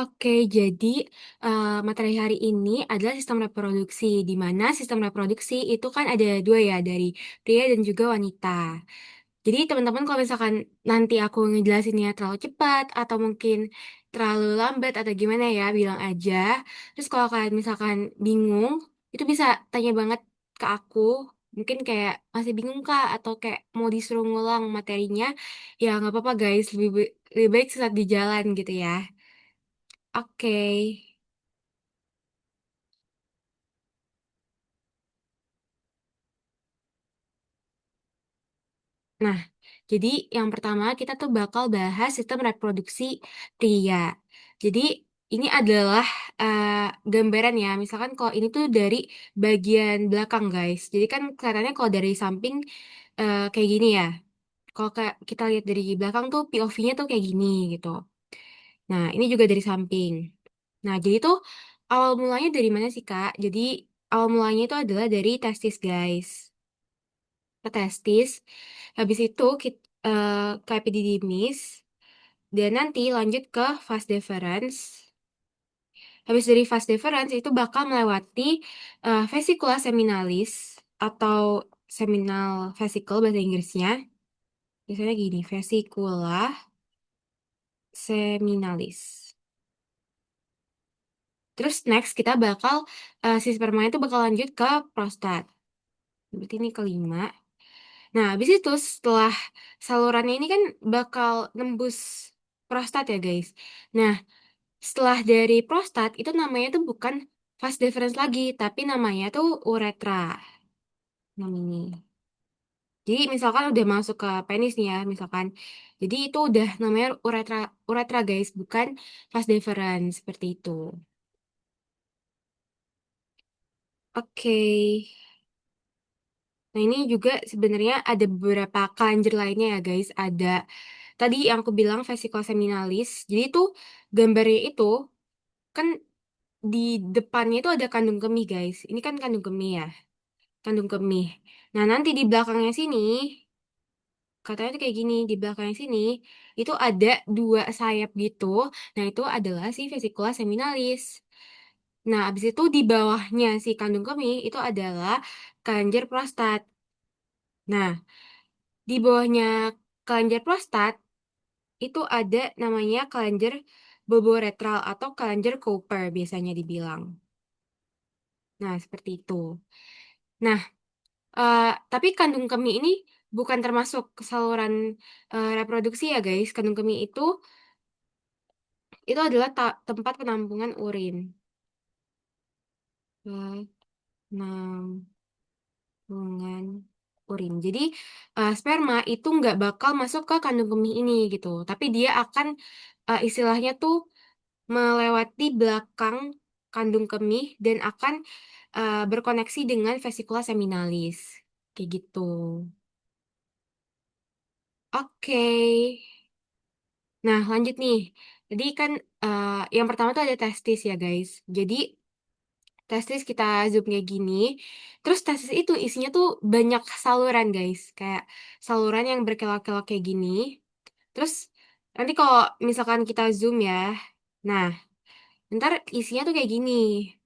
Oke, jadi materi hari ini adalah sistem reproduksi, di mana sistem reproduksi itu kan ada dua ya, dari pria dan juga wanita. Jadi teman-teman kalau misalkan nanti aku ngejelasinnya terlalu cepat atau mungkin terlalu lambat atau gimana ya, bilang aja. Terus kalau kalian misalkan bingung, itu bisa tanya banget ke aku. Mungkin kayak masih bingung kak atau kayak mau disuruh ngulang materinya, ya nggak apa-apa guys, lebih baik sesat di jalan gitu ya. Oke. Nah, jadi yang pertama kita tuh bakal bahas sistem reproduksi pria. Jadi ini adalah eh, gambaran ya. Misalkan kalau ini tuh dari bagian belakang guys. Jadi kan kelihatannya kalau dari samping kayak gini ya. Kalau kayak kita lihat dari belakang tuh POV-nya tuh kayak gini gitu. Nah, ini juga dari samping. Nah, jadi tuh awal mulanya dari mana sih Kak? Jadi awal mulanya itu adalah dari testis guys. Ke testis. Habis itu kita ke epididymis dan nanti lanjut ke vas deferens. Habis dari vas deferens itu bakal melewati vesicula seminalis atau seminal vesicle bahasa Inggrisnya. Biasanya gini, vesicula seminalis. Terus next kita bakal si sperma itu bakal lanjut ke prostat. Berarti ini kelima. Nah, habis itu setelah salurannya ini kan bakal nembus prostat ya, guys. Nah, setelah dari prostat itu namanya tuh bukan vas deferens lagi, tapi namanya tuh uretra. Namanya. Jadi misalkan udah masuk ke penis nih ya, misalkan. Jadi itu udah namanya uretra, uretra guys, bukan vas deferens seperti itu. Oke. Nah, ini juga sebenarnya ada beberapa kelenjar lainnya ya, guys. Ada tadi yang aku bilang vesicle seminalis. Jadi itu gambarnya itu kan di depannya itu ada kandung kemih, guys. Ini kan kandung kemih ya, kandung kemih. Nah, nanti di belakangnya sini, katanya tuh kayak gini, di belakangnya sini itu ada dua sayap gitu. Nah, itu adalah si vesicula seminalis. Nah, abis itu di bawahnya si kandung kemih itu adalah kelenjar prostat. Nah, di bawahnya kelenjar prostat itu ada namanya kelenjar bulboretral atau kelenjar Cooper biasanya dibilang. Nah, seperti itu. Nah, eh, tapi kandung kemih ini bukan termasuk saluran reproduksi ya, guys. Kandung kemih itu adalah tempat penampungan urin. Penampungan urin. Jadi, sperma itu nggak bakal masuk ke kandung kemih ini gitu. Tapi dia akan istilahnya tuh melewati belakang kandung kemih dan akan berkoneksi dengan vesicula seminalis. Kayak gitu. Oke. Nah, lanjut nih. Jadi kan yang pertama tuh ada testis ya, guys. Jadi testis kita zoom kayak gini. Terus testis itu isinya tuh banyak saluran, guys. Kayak saluran yang berkelok-kelok kayak gini. Terus nanti kalau misalkan kita zoom ya. Nah, ntar isinya tuh kayak gini.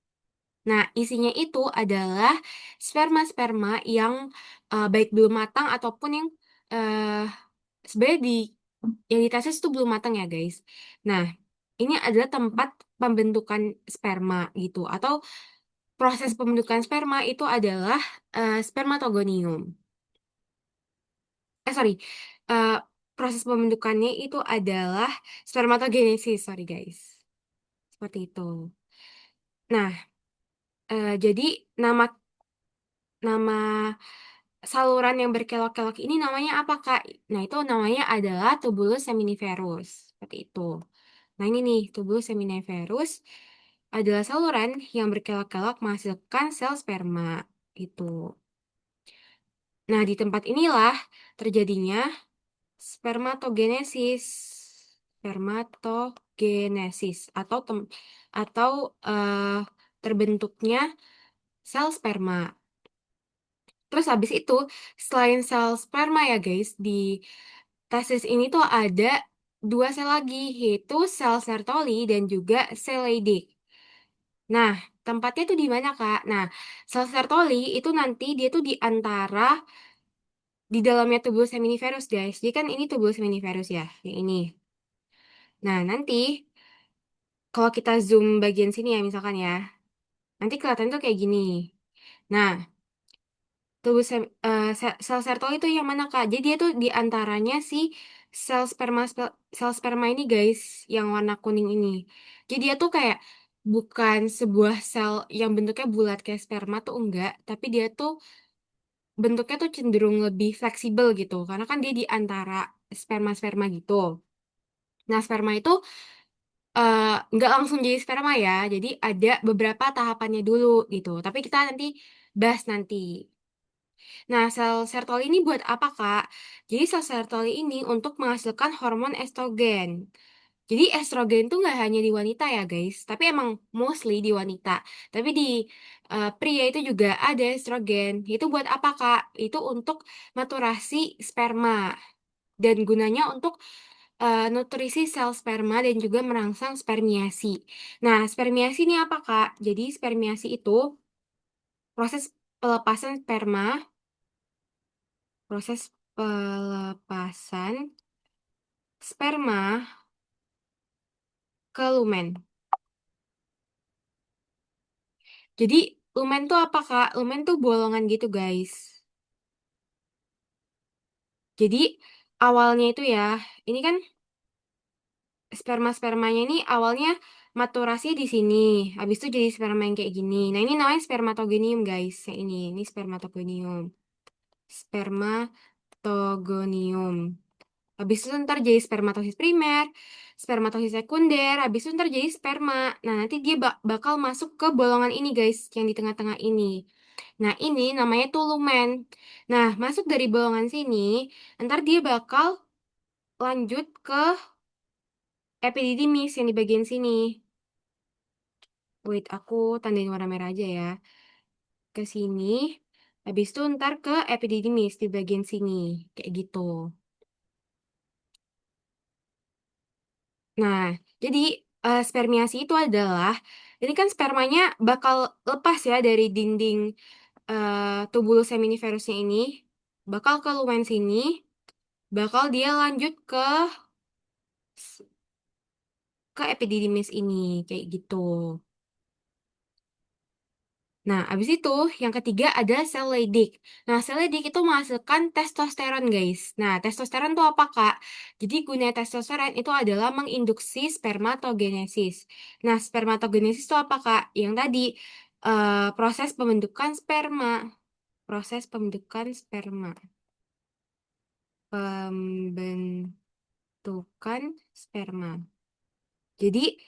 Nah, isinya itu adalah sperma-sperma yang baik belum matang ataupun yang eh sebenarnya yang di tesis itu belum matang ya, guys. Nah, ini adalah tempat pembentukan sperma gitu atau proses pembentukan sperma itu adalah spermatogonium. Sorry. Eh, proses pembentukannya itu adalah spermatogenesis, sorry guys. Seperti itu. Nah, jadi nama nama saluran yang berkelok-kelok ini namanya apa, Kak? Nah, itu namanya adalah tubulus seminiferus. Seperti itu. Nah, ini nih, tubulus seminiferus adalah saluran yang berkelok-kelok menghasilkan sel sperma. Gitu. Nah, di tempat inilah terjadinya spermatogenesis. Spermatogenesis atau terbentuknya sel sperma. Terus habis itu, selain sel sperma ya guys, di tesis ini tuh ada dua sel lagi, yaitu sel Sertoli dan juga sel Leydig. Nah, tempatnya tuh di mana, Kak? Nah, sel Sertoli itu nanti dia tuh di antara di dalamnya tubulus seminiferus, guys. Jadi kan ini tubulus seminiferus ya, yang ini. Nah, nanti kalau kita zoom bagian sini ya, misalkan ya, nanti kelihatan tuh kayak gini. Nah, sel Sertoli itu yang mana, Kak? Jadi dia tuh di antaranya si sel sperma ini, guys, yang warna kuning ini. Jadi dia tuh kayak bukan sebuah sel yang bentuknya bulat kayak sperma tuh enggak, tapi dia tuh bentuknya tuh cenderung lebih fleksibel gitu, karena kan dia di antara sperma-sperma gitu. Nah, sperma itu nggak langsung jadi sperma ya, jadi ada beberapa tahapannya dulu gitu. Tapi kita nanti bahas nanti. Nah, sel Sertoli ini buat apa, Kak? Jadi sel Sertoli ini untuk menghasilkan hormon estrogen. Jadi estrogen tuh nggak hanya di wanita ya, guys, tapi emang mostly di wanita. Tapi di pria itu juga ada estrogen. Itu buat apa, Kak? Itu untuk maturasi sperma dan gunanya untuk nutrisi sel sperma dan juga merangsang spermiasi. Nah, spermiasi ini apa, Kak? Jadi spermiasi itu proses pelepasan sperma, proses pelepasan sperma ke lumen. Jadi lumen tuh apa, Kak? Lumen tuh bolongan gitu, guys. Jadi awalnya itu ya, ini kan sperma-spermanya ini awalnya maturasi di sini, habis itu jadi sperma yang kayak gini. Nah, ini namanya spermatogonium, guys. Yang ini spermatogonium. Spermatogonium. Habis itu ntar jadi spermatosis primer, spermatosis sekunder, habis itu ntar jadi sperma. Nah, nanti dia bakal masuk ke bolongan ini, guys, yang di tengah-tengah ini. Nah, ini namanya tuh lumen. Nah, masuk dari bolongan sini, ntar dia bakal lanjut ke epididymis yang di bagian sini. Wait, aku tandain warna merah aja ya. Ke sini, habis itu ntar ke epididymis di bagian sini. Kayak gitu. Nah, jadi spermiasi itu adalah, ini kan spermanya bakal lepas ya dari dinding tubulus seminiferusnya ini, bakal ke lumen sini, bakal dia lanjut ke epididymis ini, kayak gitu. Nah, abis itu yang ketiga ada sel Leydig. Nah, sel Leydig itu menghasilkan testosteron, guys. Nah, testosteron itu apa, Kak? Jadi guna testosteron itu adalah menginduksi spermatogenesis. Nah, spermatogenesis itu apa, Kak? Yang tadi proses pembentukan sperma. Proses pembentukan sperma. Pembentukan sperma. Jadi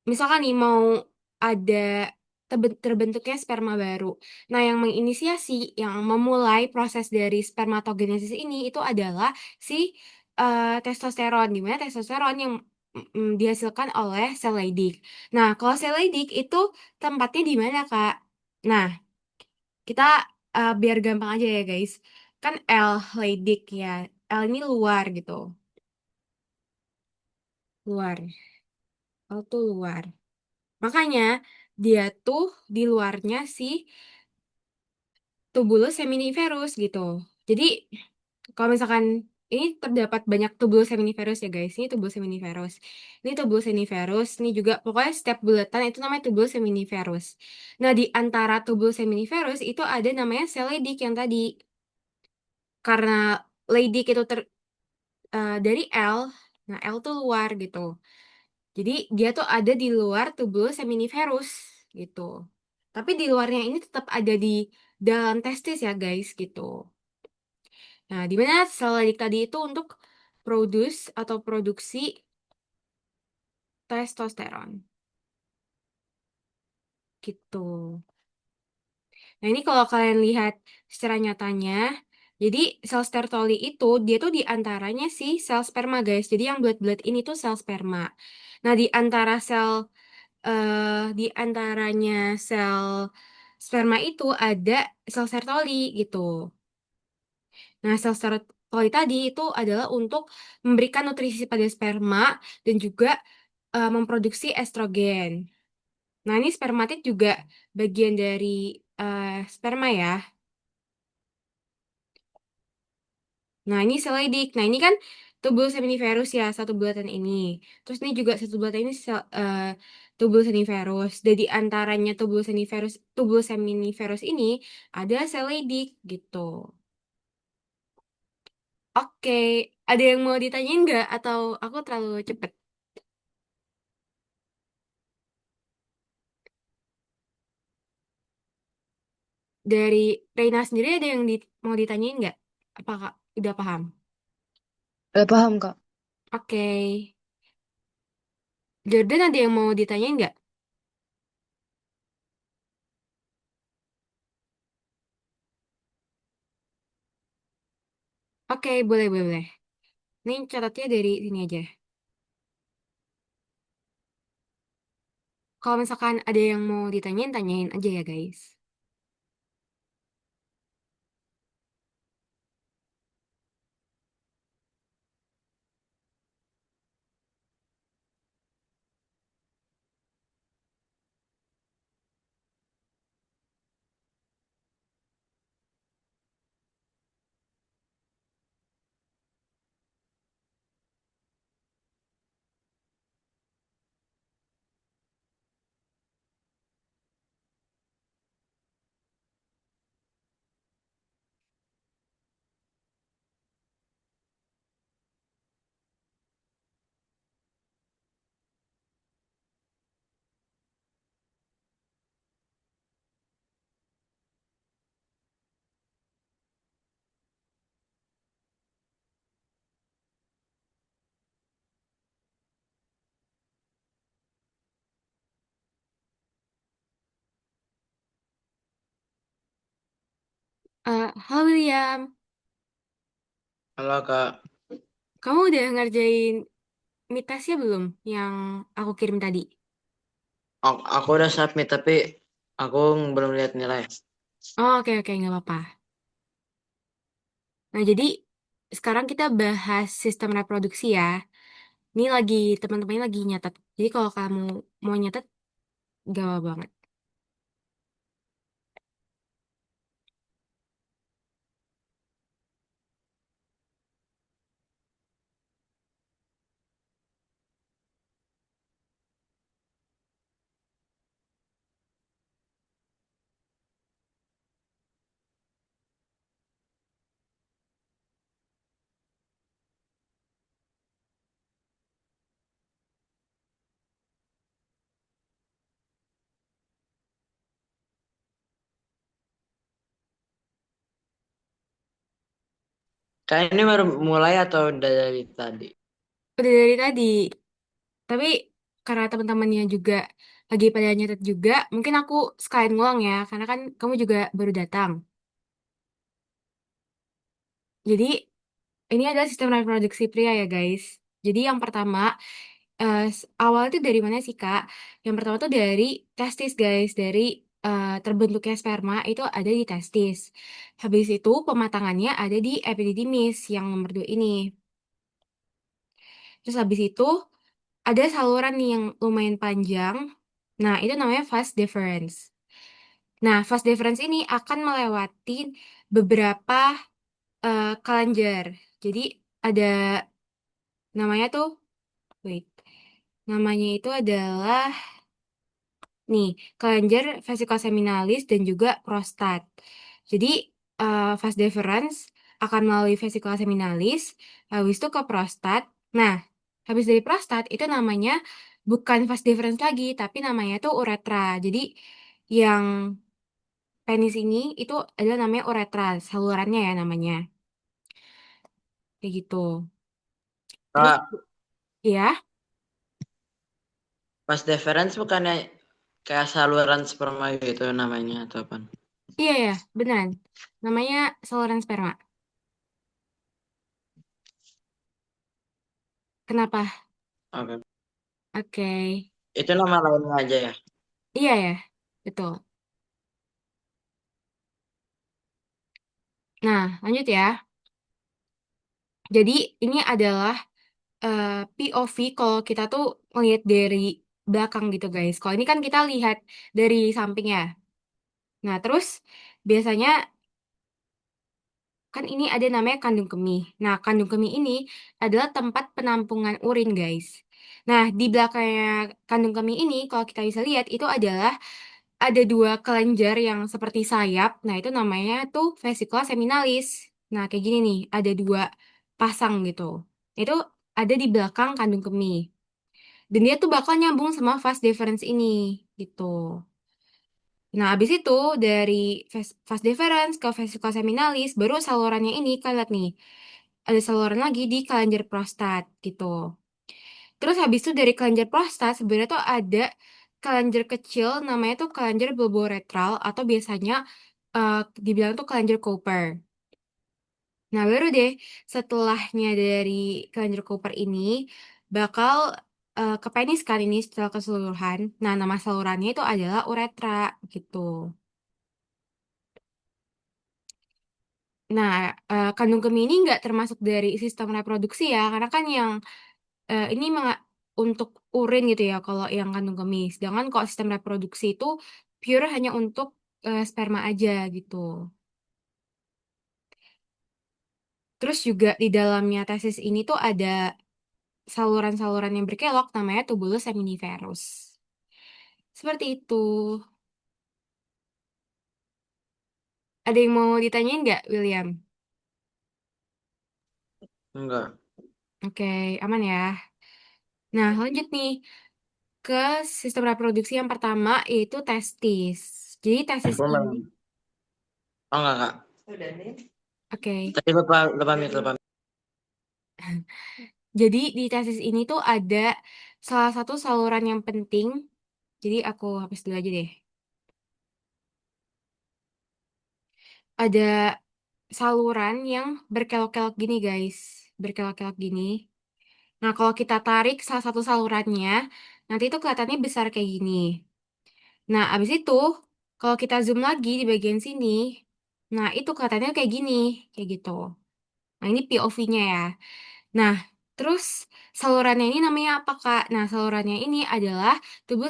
misalkan nih mau ada terbentuknya sperma baru. Nah, yang menginisiasi, yang memulai proses dari spermatogenesis ini itu adalah si testosteron, di mana testosteron yang dihasilkan oleh sel Leydig. Nah, kalau sel Leydig itu tempatnya di mana, Kak? Nah, kita biar gampang aja ya, guys. Kan L Leydig ya. L ini luar gitu. Luar. L tuh luar. Makanya dia tuh di luarnya si tubulus seminiferus gitu. Jadi kalau misalkan ini terdapat banyak tubulus seminiferus ya, guys. Ini tubulus seminiferus. Ini tubulus seminiferus. Ini juga pokoknya setiap bulatan itu namanya tubulus seminiferus. Nah, di antara tubulus seminiferus itu ada namanya sel Leydig yang tadi. Karena Leydig itu dari L, nah L tuh luar gitu. Jadi dia tuh ada di luar tubulus seminiferus gitu. Tapi di luarnya ini tetap ada di dalam testis ya, guys gitu. Nah, di mana sel Leydig tadi itu untuk produksi testosteron gitu. Nah, ini kalau kalian lihat secara nyatanya, jadi sel stertoli itu dia tuh di antaranya sih sel sperma, guys. Jadi yang bulat-bulat ini tuh sel sperma. Nah, di antaranya sel sperma itu ada sel Sertoli gitu. Nah, sel steroid tadi itu adalah untuk memberikan nutrisi pada sperma dan juga memproduksi estrogen. Nah, ini spermatid juga bagian dari sperma ya. Nah, ini selidik. Nah, ini kan tubul seminiferus ya, satu bulatan ini. Terus ini juga satu bulatan ini tubul seminiferus. Jadi antaranya tubul seminiferus ini ada selidik gitu. Oke, ada yang mau ditanyain nggak? Atau aku terlalu cepet? Dari Reina sendiri ada yang mau ditanyain nggak? Apakah udah paham? Paham, Kak. Oke. Jordan ada yang mau ditanyain nggak? Oke, boleh, boleh, boleh. Ini catatnya dari sini aja. Kalau misalkan ada yang mau ditanyain, tanyain aja ya, guys. Halo William, Halo Kak, kamu udah ngerjain mitesnya belum yang aku kirim tadi? aku udah submit tapi aku belum lihat nilai. Oh, oke, oke, nggak apa-apa. Nah, jadi sekarang kita bahas sistem reproduksi ya. Ini lagi, teman-temannya lagi nyatet. Jadi kalau kamu mau nyatet, gak apa banget. Kak ini baru mulai atau udah dari tadi? Udah dari tadi, tapi karena teman-temannya juga lagi pada nyatet juga, mungkin aku sekalian ngulang ya, karena kan kamu juga baru datang. Jadi, ini adalah sistem reproduksi pria ya guys. Jadi yang pertama, awal itu dari mana sih Kak? Yang pertama tuh dari testis guys, dari terbentuknya sperma itu ada di testis. Habis itu pematangannya ada di epididymis yang nomor 2 ini. Terus habis itu ada saluran nih yang lumayan panjang. Nah, itu namanya vas deferens. Nah, vas deferens ini akan melewati beberapa kelenjar. Jadi ada namanya tuh, wait, namanya itu adalah nih kelenjar vesicosemiнаlis dan juga prostat. Jadi vas deferens akan melalui vesicosemiнаlis, habis itu ke prostat. Nah, habis dari prostat itu namanya bukan vas deferens lagi, tapi namanya tuh uretra. Jadi yang penis ini itu adalah namanya uretra, salurannya ya namanya. Kayak gitu. Terus Kak, ya, pas deferens bukannya kayak saluran sperma gitu namanya atau apa? iya ya, beneran. Namanya saluran sperma. Kenapa? Oke. Oke. Itu nama lainnya aja ya? Iya ya, betul. Nah, lanjut ya. Jadi ini adalah POV kalau kita tuh ngelihat dari belakang gitu guys. Kalau ini kan kita lihat dari samping ya. Nah, terus biasanya kan ini ada namanya kandung kemih. Nah, kandung kemih ini adalah tempat penampungan urin, guys. Nah, di belakangnya kandung kemih ini, kalau kita bisa lihat, itu adalah ada dua kelenjar yang seperti sayap. Nah, itu namanya tuh vesicula seminalis. Nah, kayak gini nih, ada dua pasang gitu. Itu ada di belakang kandung kemih. Dan dia tuh bakal nyambung sama vas deferens ini, gitu. Nah, abis itu dari vas deferens ke vesicula seminalis, baru salurannya ini, kalian lihat nih, ada saluran lagi di kelenjar prostat, gitu. Terus habis itu dari kelenjar prostat, sebenarnya tuh ada kelenjar kecil, namanya tuh kelenjar bulboretral, atau biasanya eh, dibilang tuh kelenjar Cooper. Nah, baru deh setelahnya dari kelenjar Cooper ini bakal ke penis kan ini setelah keseluruhan. Nah, nama salurannya itu adalah uretra gitu. Nah, kandung kemih ini nggak termasuk dari sistem reproduksi ya, karena kan yang ini untuk urin gitu ya, kalau yang kandung kemih. Sedangkan kalau sistem reproduksi itu pure hanya untuk sperma aja gitu. Terus juga di dalamnya tesis ini tuh ada saluran-saluran yang berkelok namanya tubulus seminiferus. Seperti itu. Ada yang mau ditanyain nggak, William? Enggak. Oke, aman ya. Nah, lanjut nih ke sistem reproduksi yang pertama yaitu testis. Jadi testis Aku ini, memang. Oh enggak, Kak. oke. Tadi lupa lupa mit, lupa. Jadi di testis ini tuh ada salah satu saluran yang penting. Jadi aku hapus dulu aja deh. Ada saluran yang berkelok-kelok gini guys. Berkelok-kelok gini. Nah kalau kita tarik salah satu salurannya, nanti itu kelihatannya besar kayak gini. Nah abis itu, kalau kita zoom lagi di bagian sini, nah itu kelihatannya kayak gini. Kayak gitu. Nah ini POV-nya ya. Nah, terus salurannya ini namanya apa, Kak? Nah, salurannya ini adalah tubuh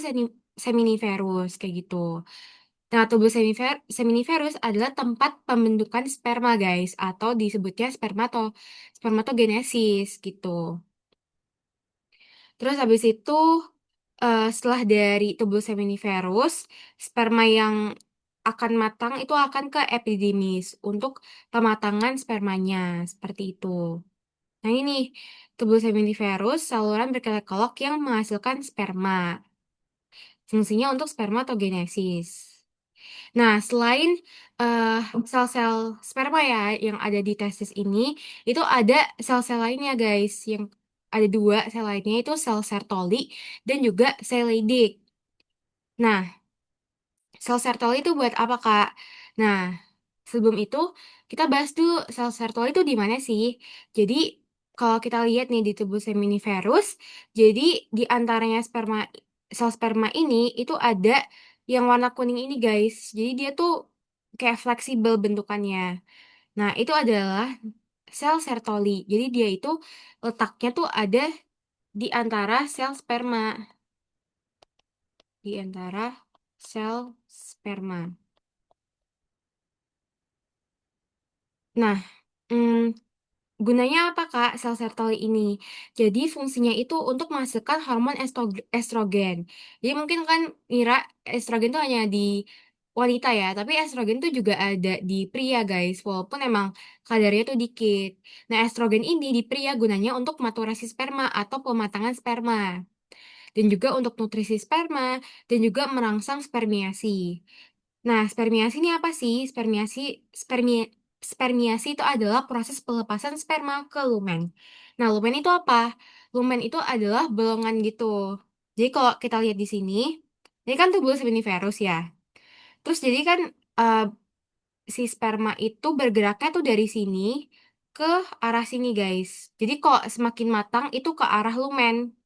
seminiferus, kayak gitu. Nah, tubuh seminiferus adalah tempat pembentukan sperma, guys, atau disebutnya spermatogenesis, gitu. Terus habis itu, setelah dari tubuh seminiferus, sperma yang akan matang itu akan ke epididymis untuk pematangan spermanya, seperti itu. Nah ini tubuh seminiferus saluran berkelok yang menghasilkan sperma. Fungsinya untuk spermatogenesis. Nah, selain eh, sel-sel sperma ya yang ada di testis ini, itu ada sel-sel lainnya guys. Yang ada dua sel lainnya itu sel Sertoli dan juga sel Leydig. Nah, sel Sertoli itu buat apa, Kak? Nah, sebelum itu, kita bahas dulu sel Sertoli itu di mana sih? Jadi, kalau kita lihat nih di tubuh seminiferus, jadi di antaranya sel sperma ini, itu ada yang warna kuning ini, guys. Jadi, dia tuh kayak fleksibel bentukannya. Nah, itu adalah sel Sertoli. Jadi, dia itu letaknya tuh ada di antara sel sperma. Di antara sel sperma. Nah, hmm, gunanya apa Kak sel Sertoli ini? Jadi fungsinya itu untuk menghasilkan hormon estrogen. Jadi mungkin kan Mira estrogen itu hanya di wanita ya, tapi estrogen itu juga ada di pria guys, walaupun emang kadarnya tuh dikit. Nah estrogen ini di pria gunanya untuk maturasi sperma atau pematangan sperma. Dan juga untuk nutrisi sperma, dan juga merangsang spermiasi. Nah, spermiasi ini apa sih? Spermiasi itu adalah proses pelepasan sperma ke lumen. Nah, lumen itu apa? Lumen itu adalah bolongan gitu. Jadi kalau kita lihat di sini, ini kan tubuh seminiferus ya. Terus jadi kan eh, si sperma itu bergeraknya tuh dari sini ke arah sini guys. Jadi kok semakin matang itu ke arah lumen.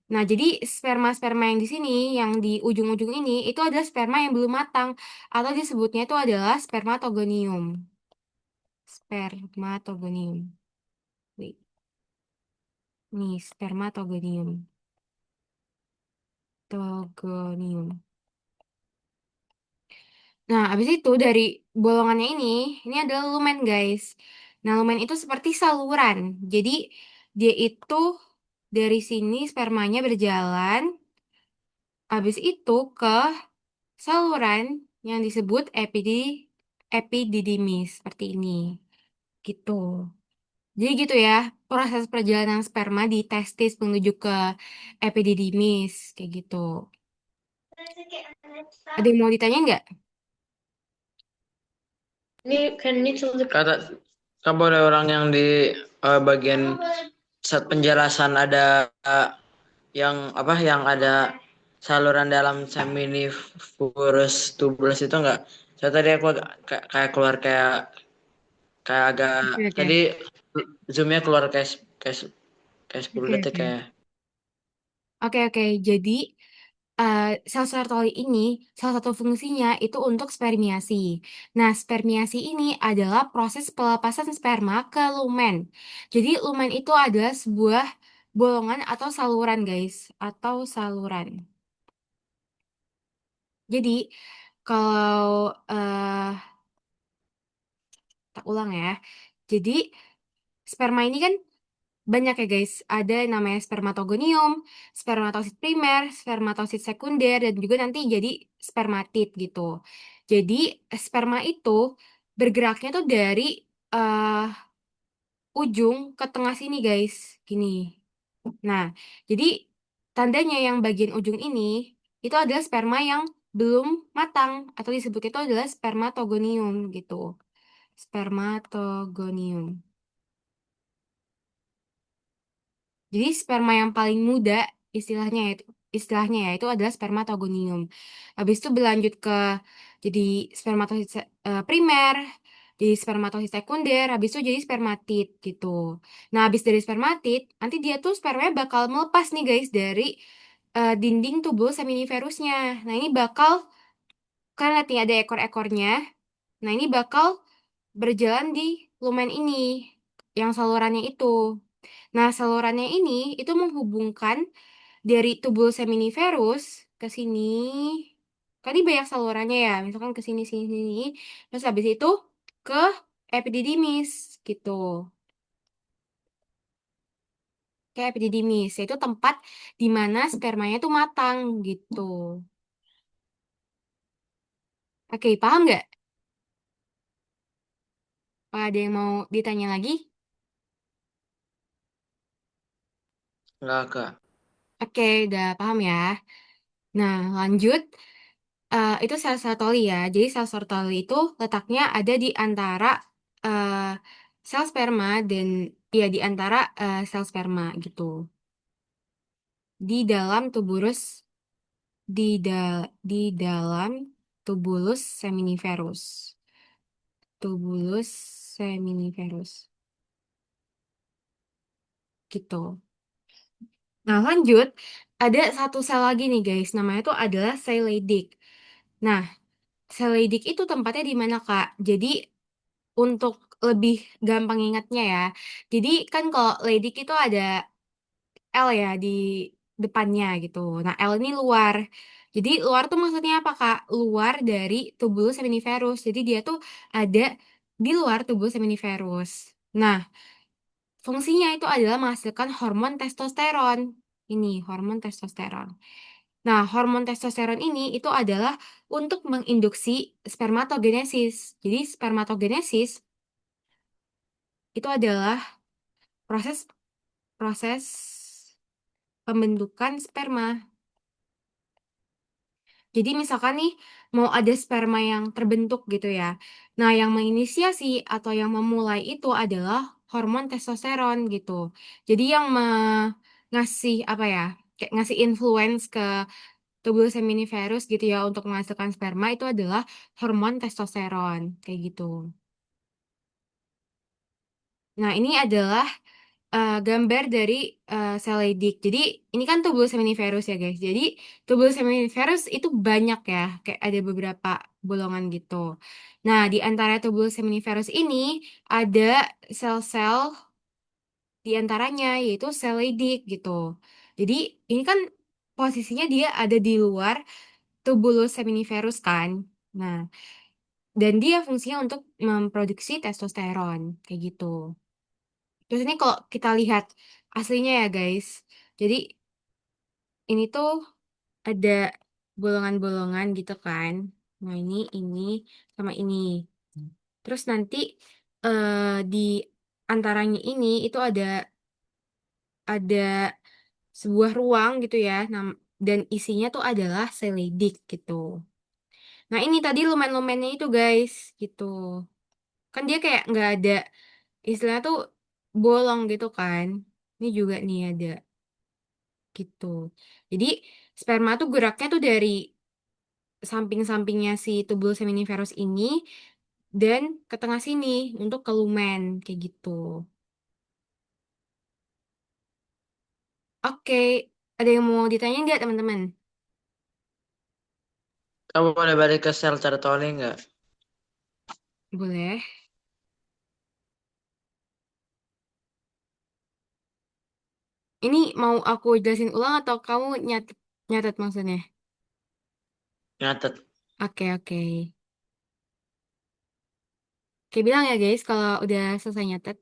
Nah, jadi sperma-sperma yang di sini, yang di ujung-ujung ini, itu adalah sperma yang belum matang, atau disebutnya itu adalah spermatogonium. Spermatogonium. Nih, nih, spermatogonium. Togonium. Nah, habis itu dari bolongannya ini adalah lumen, guys. Nah, lumen itu seperti saluran. Jadi, dia itu dari sini spermanya berjalan, habis itu ke saluran yang disebut epididymis, seperti ini. Gitu. Jadi gitu ya, proses perjalanan sperma di testis menuju ke epididymis, kayak gitu. Ada yang mau ditanya nggak? Kata kamu boleh orang yang di bagian saat penjelasan ada yang apa yang ada saluran dalam seminiferous tubulus itu enggak? Saya tadi aku kayak keluar kayak kayak agak Oke, tadi oke. zoomnya keluar kayak kayak kayak 10 Oke, detik oke. kayak. Oke, oke. Jadi, sel Sertoli ini salah satu fungsinya itu untuk spermiasi. Nah, spermiasi ini adalah proses pelepasan sperma ke lumen. Jadi, lumen itu adalah sebuah bolongan atau saluran, guys, atau saluran. Jadi, kalau tak ulang ya. Jadi, sperma ini kan banyak ya guys, ada yang namanya spermatogonium, spermatosit primer, spermatosit sekunder, dan juga nanti jadi spermatid gitu. Jadi sperma itu bergeraknya tuh dari eh, ujung ke tengah sini guys, gini. Nah, jadi tandanya yang bagian ujung ini itu adalah sperma yang belum matang atau disebut itu adalah spermatogonium gitu. Spermatogonium. Jadi sperma yang paling muda istilahnya ya itu adalah spermatogonium. Habis itu berlanjut ke jadi spermatosit primer, jadi spermatosit sekunder, habis itu jadi spermatid gitu. Nah, habis dari spermatid, nanti dia tuh spermanya bakal melepas nih guys dari dinding tubul seminiferusnya. Nah, ini bakal karena nanti ada ekor-ekornya. Nah, ini bakal berjalan di lumen ini yang salurannya itu. Nah, salurannya ini itu menghubungkan dari tubul seminiferus ke sini. Tadi banyak salurannya ya, misalkan ke sini, sini, sini. Terus habis itu ke epididymis gitu. Ke epididymis, yaitu tempat di mana spermanya tuh matang gitu. Oke, paham nggak? Apa ada yang mau ditanya lagi? Enggak, Kak. Oke, udah paham ya. Nah, lanjut. Itu sel Sertoli ya. Jadi sel Sertoli itu letaknya ada di antara eh, sel sperma dan ya di antara sel sperma gitu. Di dalam tuburus di dalam tubulus seminiferus. Tubulus seminiferus gitu. Nah, lanjut. Ada satu sel lagi nih guys. Namanya tuh adalah sel Leydig. Nah, sel Leydig itu tempatnya di mana, Kak? Jadi untuk lebih gampang ingatnya ya. Jadi kan kalau Leydig itu ada L ya di depannya gitu. Nah, L ini luar. Jadi luar tuh maksudnya apa, Kak? Luar dari tubulus seminiferus. Jadi dia tuh ada di luar tubulus seminiferus. Nah, fungsinya itu adalah menghasilkan hormon testosteron. Ini hormon testosteron. Nah, hormon testosteron ini itu adalah untuk menginduksi spermatogenesis. Jadi spermatogenesis itu adalah proses proses pembentukan sperma. Jadi misalkan nih mau ada sperma yang terbentuk gitu ya. Nah, yang menginisiasi atau yang memulai itu adalah hormon testosteron gitu. Jadi yang ngasih apa ya? Kayak ngasih influence ke tubuh seminiferus gitu ya untuk menghasilkan sperma itu adalah hormon testosteron kayak gitu. Nah, ini adalah gambar dari sel Leydig. Jadi ini kan tubulus seminiferus ya guys. Jadi tubulus seminiferus itu banyak ya, kayak ada beberapa bolongan gitu. Nah, di antara tubulus seminiferus ini ada sel-sel di antaranya yaitu sel Leydig gitu. Jadi ini kan posisinya dia ada di luar tubulus seminiferus kan. Nah, dan dia fungsinya untuk memproduksi testosteron kayak gitu. Terus ini kalau kita lihat aslinya ya guys. Jadi ini tuh ada bolongan-bolongan gitu kan. Nah, ini sama ini. Terus nanti di antaranya ini itu ada sebuah ruang gitu ya. Dan isinya tuh adalah selidik gitu. Nah, ini tadi lumen-lumennya itu guys gitu. Kan dia kayak nggak ada istilahnya tuh bolong gitu kan. Ini juga nih ada gitu. Jadi sperma tuh geraknya tuh dari samping-sampingnya si tubul seminiferus ini dan ke tengah sini untuk ke lumen kayak gitu. Oke, ada yang mau ditanya nggak teman-teman? Kamu boleh balik ke sel Sertoli nggak? Boleh. Ini mau aku jelasin ulang atau kamu nyatet, nyatet maksudnya? Nyatet. Oke, oke. Oke, bilang ya guys kalau udah selesai nyatet.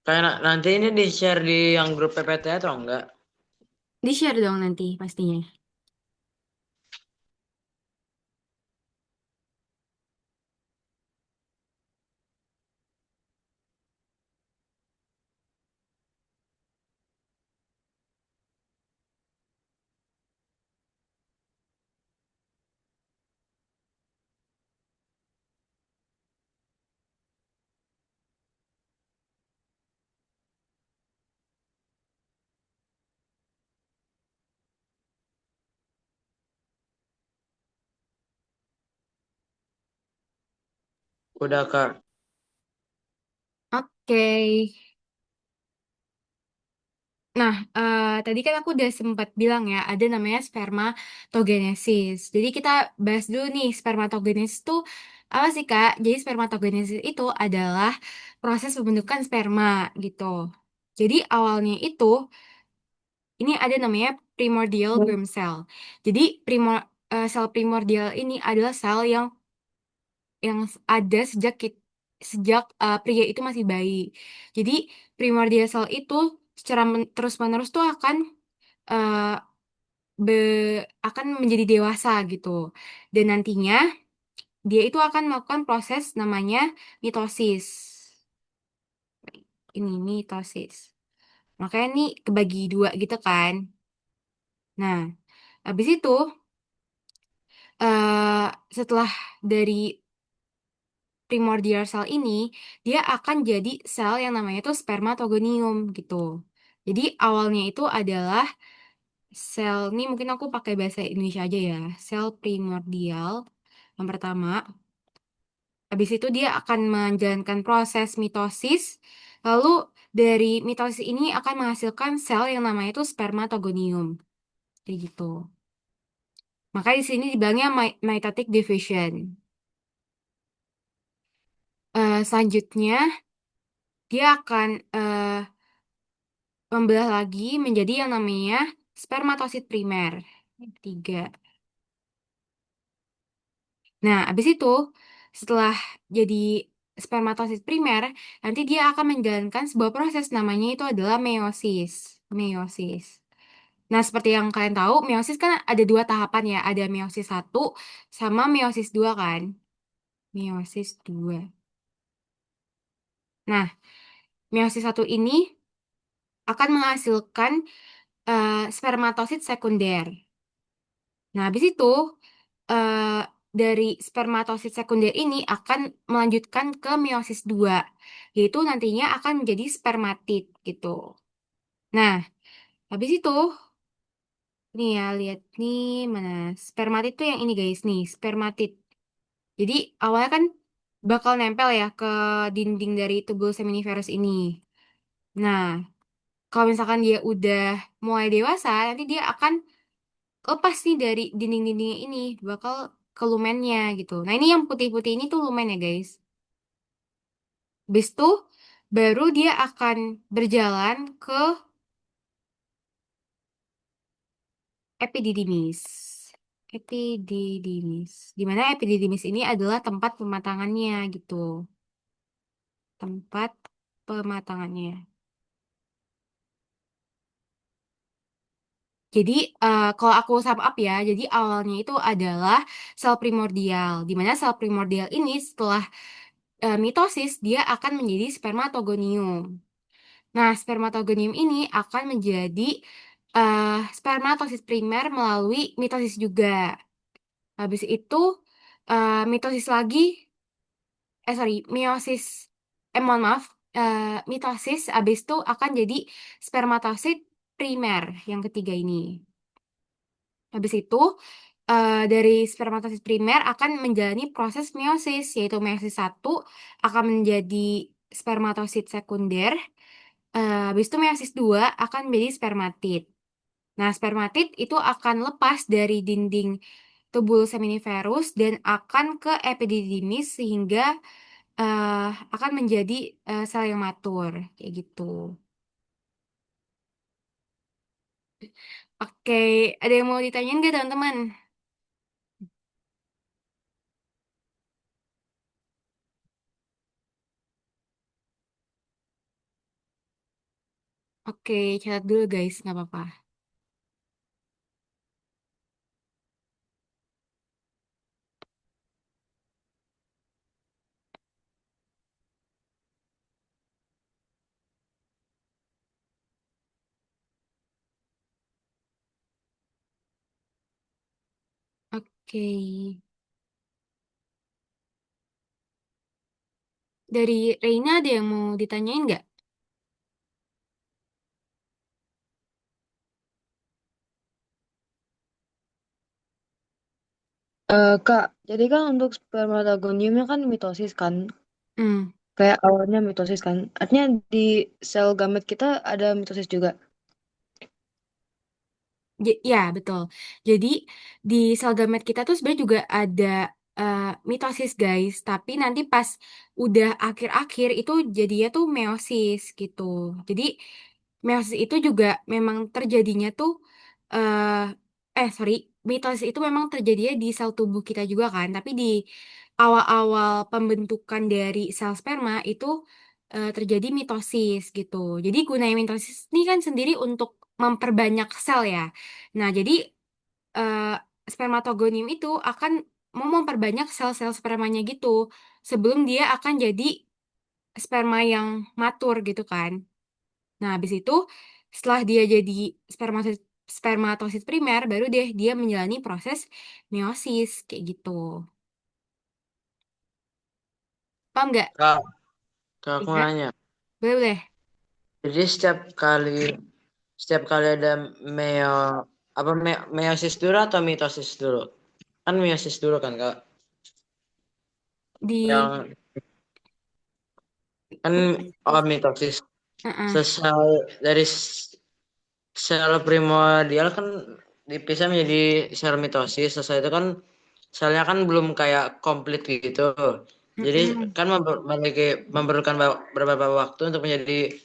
Kayak nanti ini di-share di yang grup PPT atau enggak? Di-share dong nanti pastinya. Udah Kak. Oke. Nah, tadi kan aku udah sempat bilang ya, ada namanya spermatogenesis. Jadi kita bahas dulu nih, spermatogenesis itu apa sih, Kak? Jadi spermatogenesis itu adalah proses pembentukan sperma gitu. Jadi awalnya itu, ini ada namanya primordial germ cell. Jadi sel primordial ini adalah sel yang ada sejak pria itu masih bayi. Jadi primordial cell itu secara terus-menerus tuh eh, akan menjadi dewasa gitu. Dan nantinya dia itu akan melakukan proses namanya mitosis. Ini mitosis. Makanya ini kebagi dua gitu kan. Nah, habis itu setelah dari primordial cell ini, dia akan jadi sel yang namanya itu spermatogonium gitu. Jadi awalnya itu adalah sel, ini mungkin aku pakai bahasa Indonesia aja ya, sel primordial yang pertama. Habis itu dia akan menjalankan proses mitosis. Lalu dari mitosis ini akan menghasilkan sel yang namanya itu spermatogonium. Kayak gitu. Makanya di sini dibilangnya mitotic division. Selanjutnya dia akan membelah lagi menjadi yang namanya spermatosit primer. Tiga. Nah, habis itu setelah jadi spermatosit primer, nanti dia akan menjalankan sebuah proses namanya itu adalah meiosis. Meiosis. Nah, seperti yang kalian tahu, meiosis kan ada dua tahapan ya. Ada meiosis satu sama meiosis dua kan. Meiosis dua. Nah, meiosis satu ini akan menghasilkan spermatosit sekunder. Nah, habis itu eh, dari spermatosit sekunder ini akan melanjutkan ke meiosis 2, yaitu nantinya akan menjadi spermatid gitu. Nah, habis itu nih ya, lihat nih mana spermatid tuh yang ini guys nih, spermatid. Jadi awalnya kan bakal nempel ya ke dinding dari tubul seminiferus ini. Nah, kalau misalkan dia udah mulai dewasa, nanti dia akan lepas nih dari dinding-dindingnya ini, bakal ke lumennya gitu. Nah, ini yang putih-putih ini tuh lumen ya, guys. Habis itu, baru dia akan berjalan ke epididymis. Epididymis. Dimana epididymis ini adalah tempat pematangannya gitu. Tempat pematangannya. Jadi, kalau aku sum up ya, jadi awalnya itu adalah sel primordial. Di mana sel primordial ini setelah mitosis, dia akan menjadi spermatogonium. Nah, spermatogonium ini akan menjadi spermatosis primer melalui mitosis juga. Habis itu, mitosis lagi, meiosis, mohon maaf, mitosis, habis itu akan jadi spermatosit primer yang ketiga ini. Habis itu, dari spermatosis primer akan menjalani proses meiosis, yaitu meiosis satu akan menjadi spermatosit sekunder, habis itu meiosis 2 akan menjadi spermatid. Nah, spermatid itu akan lepas dari dinding tubul seminiferus dan akan ke epididymis sehingga akan menjadi sel yang matur, kayak gitu. Oke, ada yang mau ditanyain nggak teman-teman? Oke, catat dulu guys, nggak apa-apa. Oke, dari Reina ada yang mau ditanyain nggak? Kak, jadi kan untuk spermatogoniumnya kan mitosis kan, Hmm. kayak awalnya mitosis kan. Artinya di sel gamet kita ada mitosis juga. Ya, betul. Jadi di sel gamet kita tuh sebenarnya juga ada eh, mitosis, guys. Tapi nanti pas udah akhir-akhir itu jadinya tuh meiosis gitu. Jadi meiosis itu juga memang terjadinya tuh sorry, mitosis itu memang terjadinya di sel tubuh kita juga kan. Tapi di awal-awal pembentukan dari sel sperma itu terjadi mitosis gitu. Jadi gunanya mitosis ini kan sendiri untuk memperbanyak sel ya. Nah, jadi eh, spermatogonium itu akan mau memperbanyak sel-sel spermanya gitu sebelum dia akan jadi sperma yang matur gitu kan. Nah, habis itu setelah dia jadi spermatosis spermatosis primer baru deh dia menjalani proses meiosis kayak gitu. Paham nggak? Kak, Kak, aku Iya, nanya. boleh boleh. Jadi setiap kali ada meo apa meiosis dulu atau mitosis dulu? Kan meiosis dulu kan, Kak. Di Yang kan mitosis Heeh. selesai dari sel primordial kan dipisah menjadi sel mitosis. Setelah itu kan selnya kan belum kayak komplit gitu. Jadi Heeh. kan memerlukan beberapa waktu untuk menjadi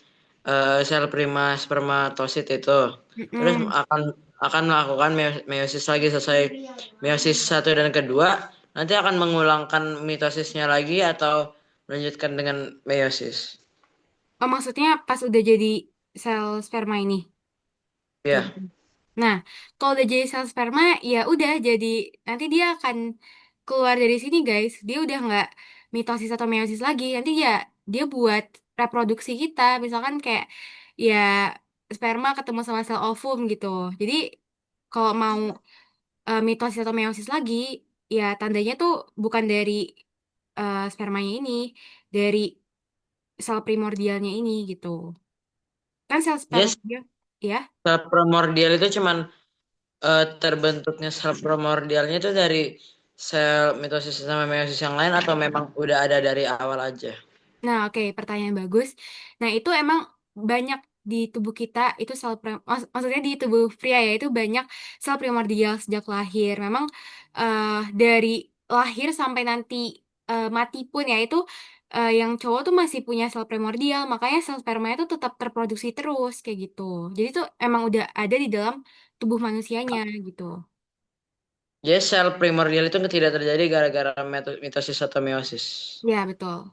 sel prima spermatosit itu. Terus Heeh. akan melakukan meiosis lagi selesai meiosis satu dan kedua, nanti akan mengulangkan mitosisnya lagi atau melanjutkan dengan meiosis. Oh, maksudnya pas udah jadi sel sperma ini kayak Ya, gitu. Nah, kalau udah jadi sel sperma, ya udah jadi nanti dia akan keluar dari sini, guys. Dia udah nggak mitosis atau meiosis lagi. Nanti ya dia buat reproduksi kita, misalkan kayak ya sperma ketemu sama sel ovum gitu. Jadi kalau mau mitosis atau meiosis lagi, ya tandanya tuh bukan dari spermanya ini, dari sel primordialnya ini gitu. Kan sel yes, primordial, ya. sel primordial itu cuman terbentuknya sel primordialnya itu dari sel mitosis sama meiosis yang lain atau memang udah ada dari awal aja? Nah, oke, pertanyaan bagus. Nah, itu emang banyak di tubuh kita itu maksudnya di tubuh pria ya itu banyak sel primordial sejak lahir. Memang eh, dari lahir sampai nanti mati pun ya itu yang cowok tuh masih punya sel primordial, makanya sel sperma itu tetap terproduksi terus kayak gitu. Jadi itu emang udah ada di dalam tubuh manusianya gitu. Jadi sel primordial itu tidak terjadi gara-gara mitosis atau meiosis. Ya, betul.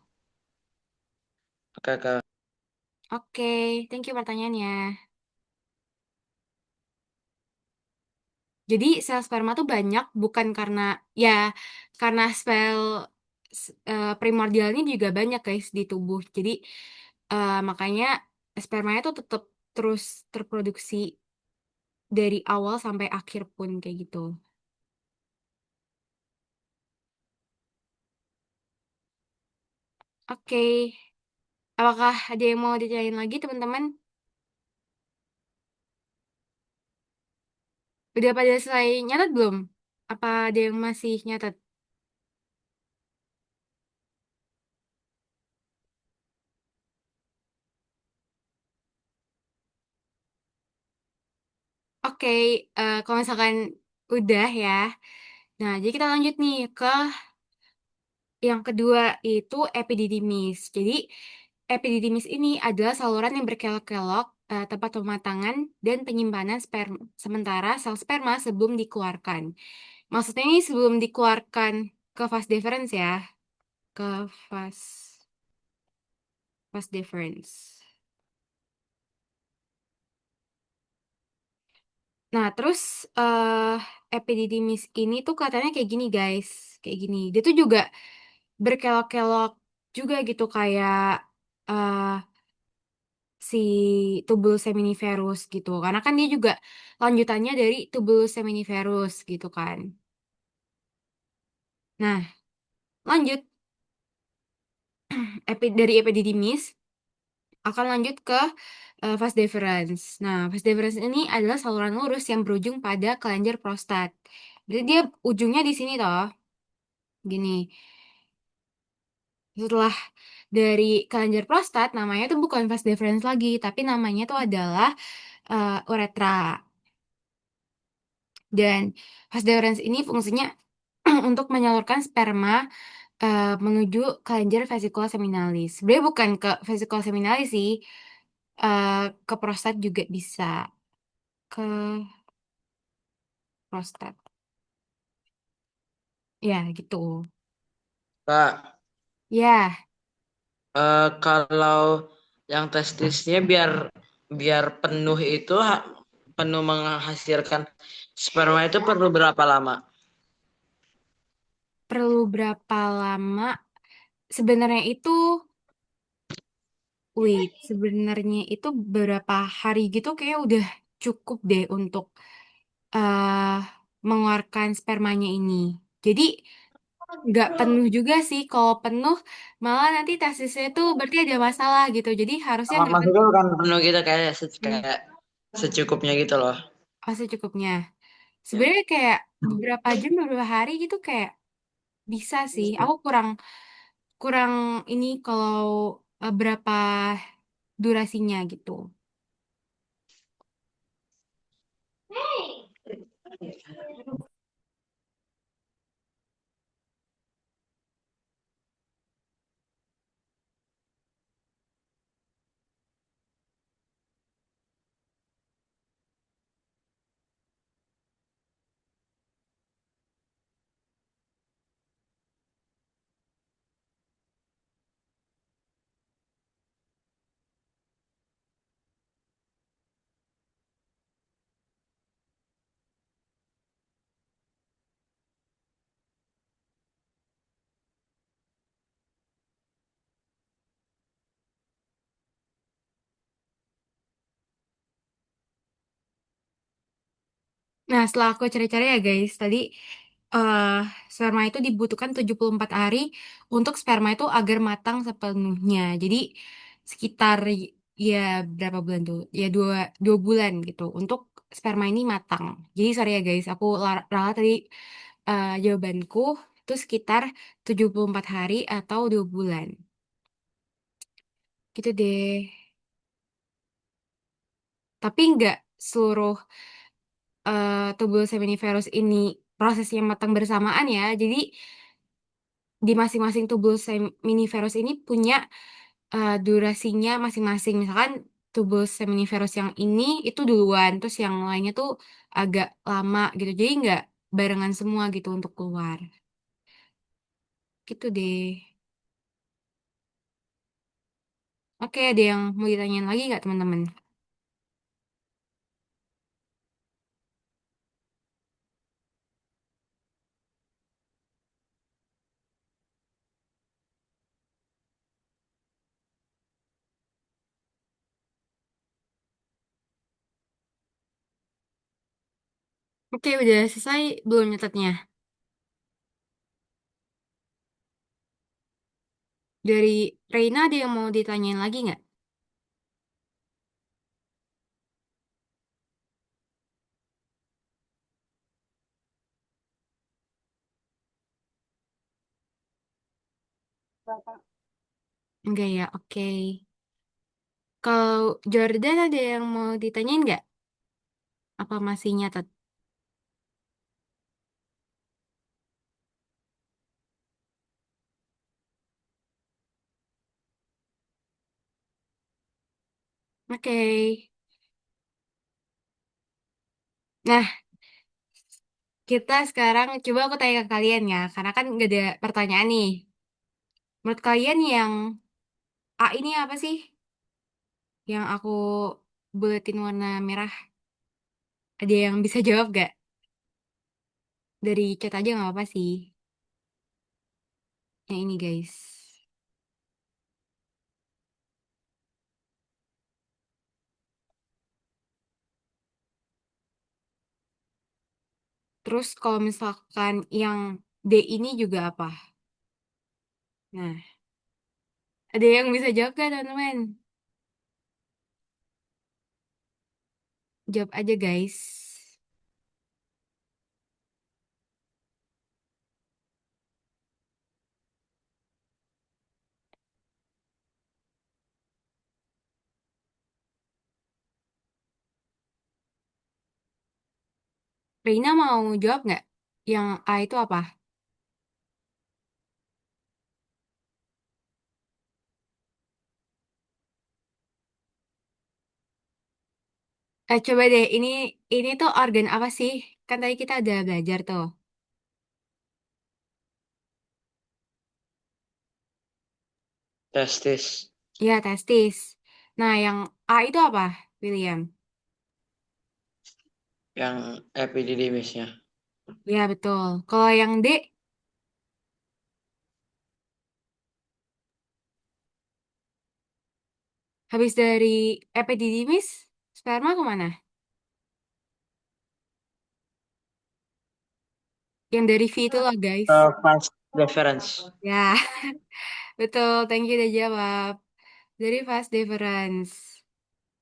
Oke, oke. Oke, thank you pertanyaannya. Jadi sel sperma tuh banyak bukan karena ya karena primordialnya juga banyak guys di tubuh. Jadi makanya spermanya tuh tetap terus terproduksi dari awal sampai akhir pun kayak gitu. Oke, apakah ada yang mau ditanyain lagi teman-teman? Udah pada selesai nyatet belum? Apa ada yang masih nyatet? Oke, kalau misalkan udah ya. Nah, jadi kita lanjut nih ke yang kedua itu epididymis. Jadi epididymis ini adalah saluran yang berkelok-kelok, tempat pematangan dan penyimpanan sperma. Sementara sel sperma sebelum dikeluarkan. Maksudnya ini sebelum dikeluarkan ke vas deferens ya, ke vas vas deferens. Nah, terus epididymis ini tuh katanya kayak gini guys, kayak gini. Dia tuh juga berkelok-kelok juga gitu kayak eh, si tubulus seminiferus gitu. Karena kan dia juga lanjutannya dari tubulus seminiferus gitu kan. Nah, lanjut dari epididymis akan lanjut ke vas deferens. Nah, vas deferens ini adalah saluran lurus yang berujung pada kelenjar prostat. Jadi dia ujungnya di sini toh, gini. Setelah dari kelenjar prostat, namanya itu bukan vas deferens lagi, tapi namanya itu adalah uretra. Dan vas deferens ini fungsinya untuk menyalurkan sperma menuju kelenjar vesicula seminalis. Sebenarnya bukan ke vesicula seminalis sih, eh, ke prostat juga bisa. Ke prostat. Ya, gitu. Kak, Ya, kalau yang testisnya biar biar penuh itu penuh menghasilkan sperma itu perlu berapa lama? perlu berapa lama? Sebenarnya itu, sebenarnya itu beberapa hari gitu kayak udah cukup deh untuk eh mengeluarkan spermanya ini. Jadi nggak penuh juga sih. Kalau penuh malah nanti testisnya itu berarti ada masalah gitu. Jadi harusnya nggak Maksudnya penuh. bukan penuh gitu kayak Hmm, kayak secukupnya gitu loh. secukupnya. Sebenarnya kayak beberapa jam, beberapa hari gitu kayak bisa sih. Aku kurang kurang ini kalau berapa durasinya gitu. Nah, setelah aku cari-cari ya guys, tadi eh sperma itu dibutuhkan 74 hari untuk sperma itu agar matang sepenuhnya. Jadi sekitar ya berapa bulan tuh? Ya dua bulan gitu untuk sperma ini matang. Jadi sorry ya guys, aku rala tadi jawabanku itu sekitar 74 hari atau 2 bulan. Gitu deh. Tapi nggak seluruh tubuh seminiferus ini prosesnya matang bersamaan ya. Jadi di masing-masing tubuh seminiferus ini punya durasinya masing-masing. Misalkan tubuh seminiferus yang ini itu duluan, terus yang lainnya tuh agak lama gitu. Jadi nggak barengan semua gitu untuk keluar. Gitu deh. Oke, ada yang mau ditanyain lagi nggak teman-teman? Oke, udah selesai belum nyatetnya? Dari Reina ada yang mau ditanyain lagi nggak? Enggak ya, oke. Kalau Jordan ada yang mau ditanyain nggak? Apa masih nyatet? Oke. Nah, kita sekarang coba aku tanya ke kalian ya, karena kan nggak ada pertanyaan nih. Menurut kalian yang A ini apa sih? Yang aku buletin warna merah. Ada yang bisa jawab gak? Dari chat aja nggak apa-apa sih. Yang ini guys. Terus kalau misalkan yang D ini juga apa? Nah, ada yang bisa jawab gak teman-teman? Jawab aja guys. Reina mau jawab nggak? Yang A itu apa? Coba deh, ini tuh organ apa sih? Kan tadi kita ada belajar tuh. Testis. Ya, testis. Nah, yang A itu apa, William? Yang epididymisnya. Ya, betul. Kalau yang D, habis dari epididymis, sperma kemana? Yang dari V itu loh, guys. Vas deferens. Ya, betul. Thank you udah jawab. Dari vas deferens.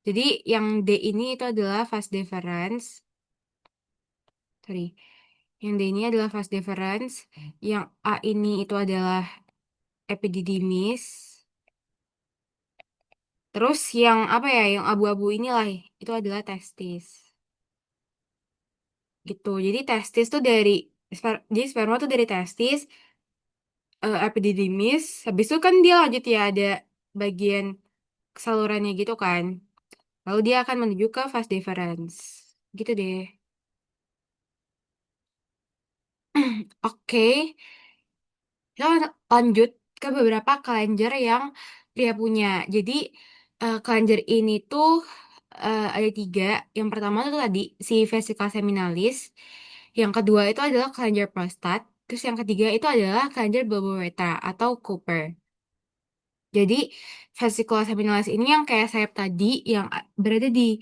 Jadi, yang D ini itu adalah vas deferens. Sorry. Yang D ini adalah vas deferens. Yang A ini itu adalah epididymis. Terus yang apa ya, yang abu-abu inilah itu adalah testis. Gitu. Jadi testis tuh dari jadi sperma tuh dari testis, epididymis. Habis itu kan dia lanjut ya ada bagian salurannya gitu kan. Lalu dia akan menuju ke vas deferens. Gitu deh. Oke, kita lanjut ke beberapa kelenjar yang pria punya. Jadi kelenjar ini tuh ada 3. Yang pertama tuh tadi si vesica seminalis. Yang kedua itu adalah kelenjar prostat. Terus yang ketiga itu adalah kelenjar bulbourethra atau Cooper. Jadi vesicula seminalis ini yang kayak sayap tadi yang berada di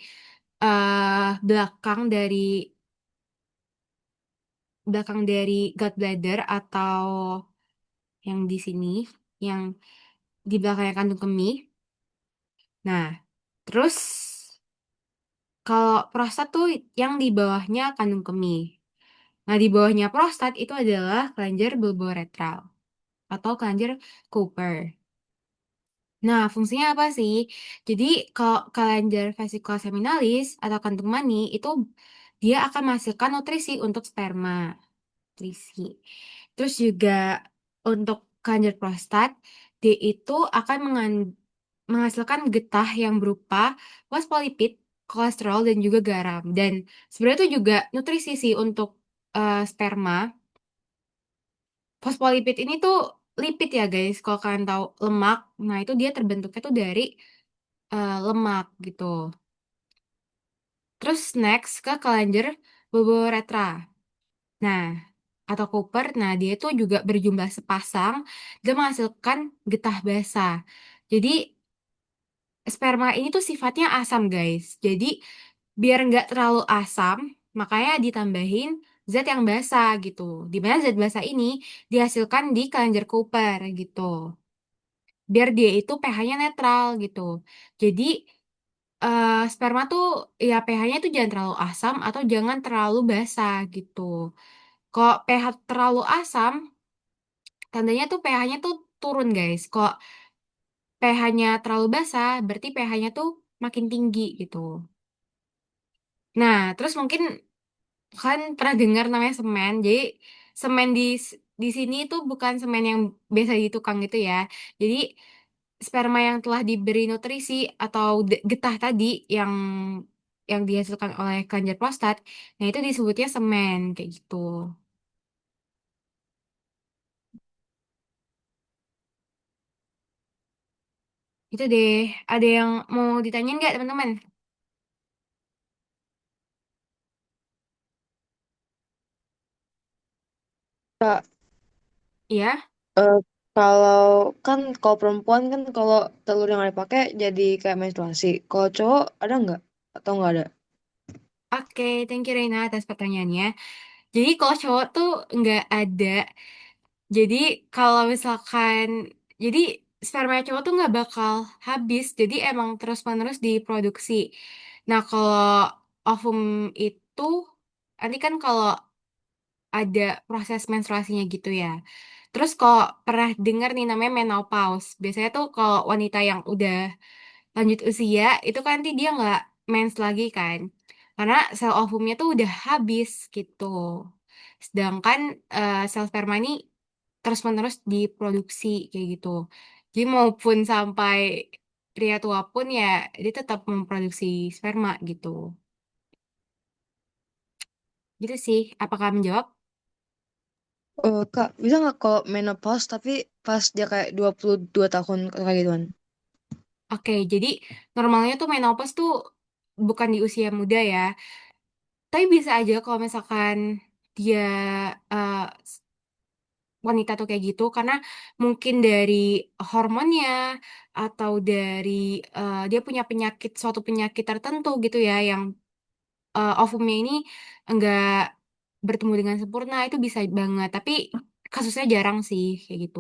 belakang dari gallbladder atau yang di sini, yang di belakangnya kandung kemih. Nah, terus kalau prostat tuh yang di bawahnya kandung kemih. Nah, di bawahnya prostat itu adalah kelenjar bulboretral atau kelenjar Cooper. Nah, fungsinya apa sih? Jadi, kalau kelenjar vesiculae atau kantung mani itu dia akan menghasilkan nutrisi untuk sperma. Nutrisi. Terus juga untuk kelenjar prostat, dia itu akan menghasilkan getah yang berupa fosfolipid, kolesterol, dan juga garam. Dan sebenarnya itu juga nutrisi sih untuk sperma. Fosfolipid ini tuh lipid ya guys, kalau kalian tahu lemak, nah itu dia terbentuknya tuh dari lemak gitu. Terus next ke kelenjar bulboretra. Nah, atau Cooper, nah dia itu juga berjumlah sepasang dan menghasilkan getah basah. Jadi sperma ini tuh sifatnya asam guys. Jadi biar nggak terlalu asam, makanya ditambahin zat yang basah gitu. Di mana zat basah ini dihasilkan di kelenjar Cooper gitu. Biar dia itu pH-nya netral gitu. Jadi sperma tuh ya pH-nya tuh jangan terlalu asam atau jangan terlalu basah gitu. Kok pH terlalu asam, tandanya tuh pH-nya tuh turun guys. Kok pH-nya terlalu basah, berarti pH-nya tuh makin tinggi gitu. Nah, terus mungkin kan pernah dengar namanya semen. Jadi semen di sini tuh bukan semen yang biasa di tukang gitu ya. Jadi sperma yang telah diberi nutrisi atau getah tadi yang dihasilkan oleh kelenjar prostat, nah itu disebutnya semen kayak gitu. Itu deh. Ada yang mau ditanyain nggak teman-teman? Kak, Iya. eh, kalau kalau perempuan kan kalau telur yang dipakai jadi kayak menstruasi. Kalau cowok ada nggak? Atau nggak ada? Oke, thank you Reina atas pertanyaannya. Jadi kalau cowok tuh nggak ada. Jadi kalau misalkan, jadi sperma cowok tuh nggak bakal habis. Jadi emang terus-menerus diproduksi. Nah kalau ovum itu, nanti kan kalau ada proses menstruasinya gitu ya. Terus kalau pernah dengar nih namanya menopause. Biasanya tuh kalau wanita yang udah lanjut usia, itu kan nanti dia nggak mens lagi kan. Karena sel ovumnya tuh udah habis gitu. Sedangkan sel sperma ini terus-menerus diproduksi kayak gitu. Jadi maupun sampai pria tua pun ya dia tetap memproduksi sperma gitu. Gitu sih. Apakah menjawab? Kak, bisa nggak kalau menopause tapi pas dia kayak 22 tahun kayak gituan? Oke, jadi normalnya tuh menopause tuh bukan di usia muda ya. Tapi bisa aja kalau misalkan dia eh, wanita tuh kayak gitu karena mungkin dari hormonnya atau dari dia punya suatu penyakit tertentu gitu ya yang ovumnya ini enggak bertemu dengan sempurna itu bisa banget. Tapi kasusnya jarang sih kayak gitu.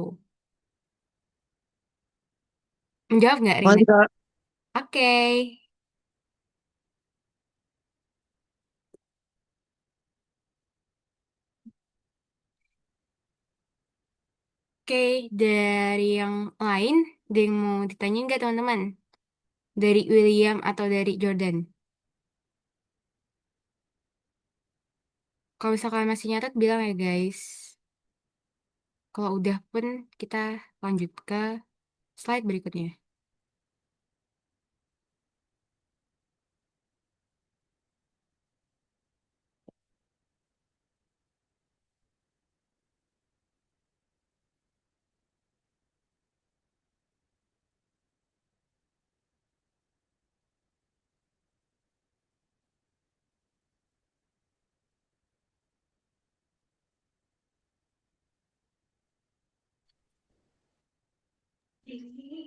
Menjawab nggak Rina? Makasih, Kak. Oke. Oke, dari yang lain, ada yang mau ditanyain nggak teman-teman? Dari William atau dari Jordan? Kalau misalkan masih nyatet, bilang ya guys. Kalau udah pun, kita lanjut ke slide berikutnya.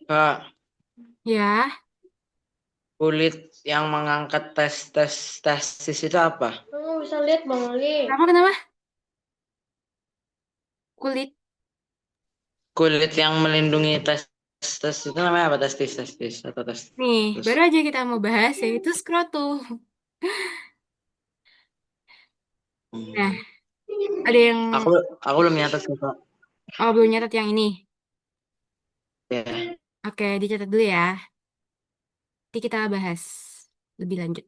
Kak, Ya, kulit yang mengangkat testis itu apa? Kamu bisa lihat Bang Ali. kenapa? Kulit. Kulit yang melindungi testis itu namanya apa? Testis atau Nih, testis. baru aja kita mau bahas yaitu skrotum. Nah, Hmm. Ada yang Aku aku belum nyatet sih Kak. belum nyatat yang ini. Ya. Oke, dicatat dulu ya. Nanti kita bahas lebih lanjut.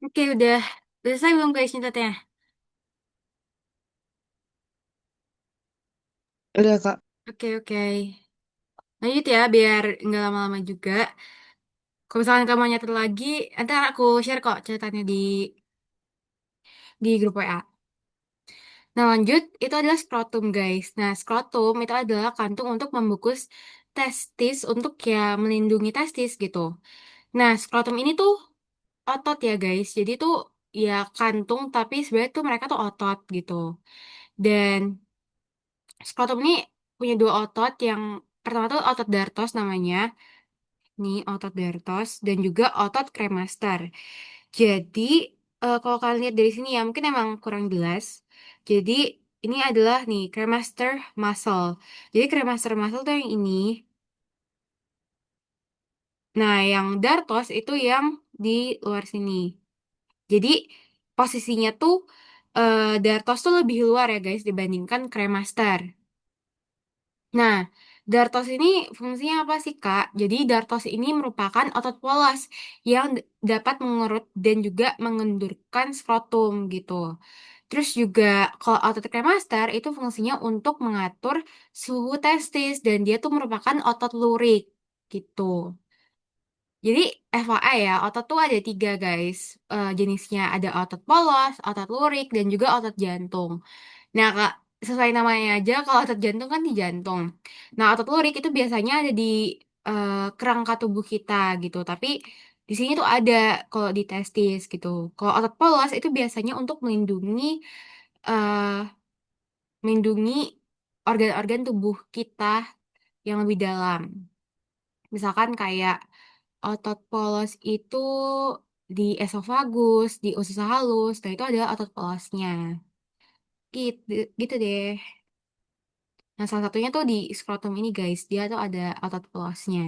Oke, udah selesai belum guys nyatatnya? Udah Kak. Oke, oke. Lanjut ya, biar nggak lama-lama juga. Kalau misalkan kamu nyatet lagi, nanti aku share kok catatannya di grup WA. Nah, lanjut, itu adalah skrotum, guys. Nah, skrotum itu adalah kantung untuk membungkus testis untuk ya melindungi testis gitu. Nah, skrotum ini tuh otot ya, guys. Jadi tuh ya kantung, tapi sebenarnya tuh mereka tuh otot gitu. Dan skrotum ini punya dua otot yang pertama tuh otot dartos namanya. Nih, otot dartos dan juga otot kremaster. Jadi, kalau kalian lihat dari sini ya, mungkin emang kurang jelas. Jadi, ini adalah nih, cremaster muscle. Jadi, cremaster muscle tuh yang ini. Nah, yang dartos itu yang di luar sini. Jadi, posisinya tuh, dartos tuh lebih luar ya guys, dibandingkan cremaster. Nah, dartos ini fungsinya apa sih, Kak? Jadi, dartos ini merupakan otot polos yang dapat mengerut dan juga mengendurkan skrotum gitu. Terus juga kalau otot kremaster itu fungsinya untuk mengatur suhu testis dan dia tuh merupakan otot lurik gitu. Jadi FYI ya, otot tuh ada tiga guys. Jenisnya ada otot polos, otot lurik, dan juga otot jantung. Nah, Kak, sesuai namanya aja, kalau otot jantung kan di jantung. Nah, otot lurik itu biasanya ada di kerangka tubuh kita gitu. Tapi di sini tuh ada kalau di testis gitu. Kalau otot polos itu biasanya untuk eh, melindungi organ-organ tubuh kita yang lebih dalam. Misalkan kayak otot polos itu di esofagus, di usus halus, nah itu adalah otot polosnya. Gitu, gitu deh. Nah, salah satunya tuh di skrotum ini, guys. Dia tuh ada otot polosnya.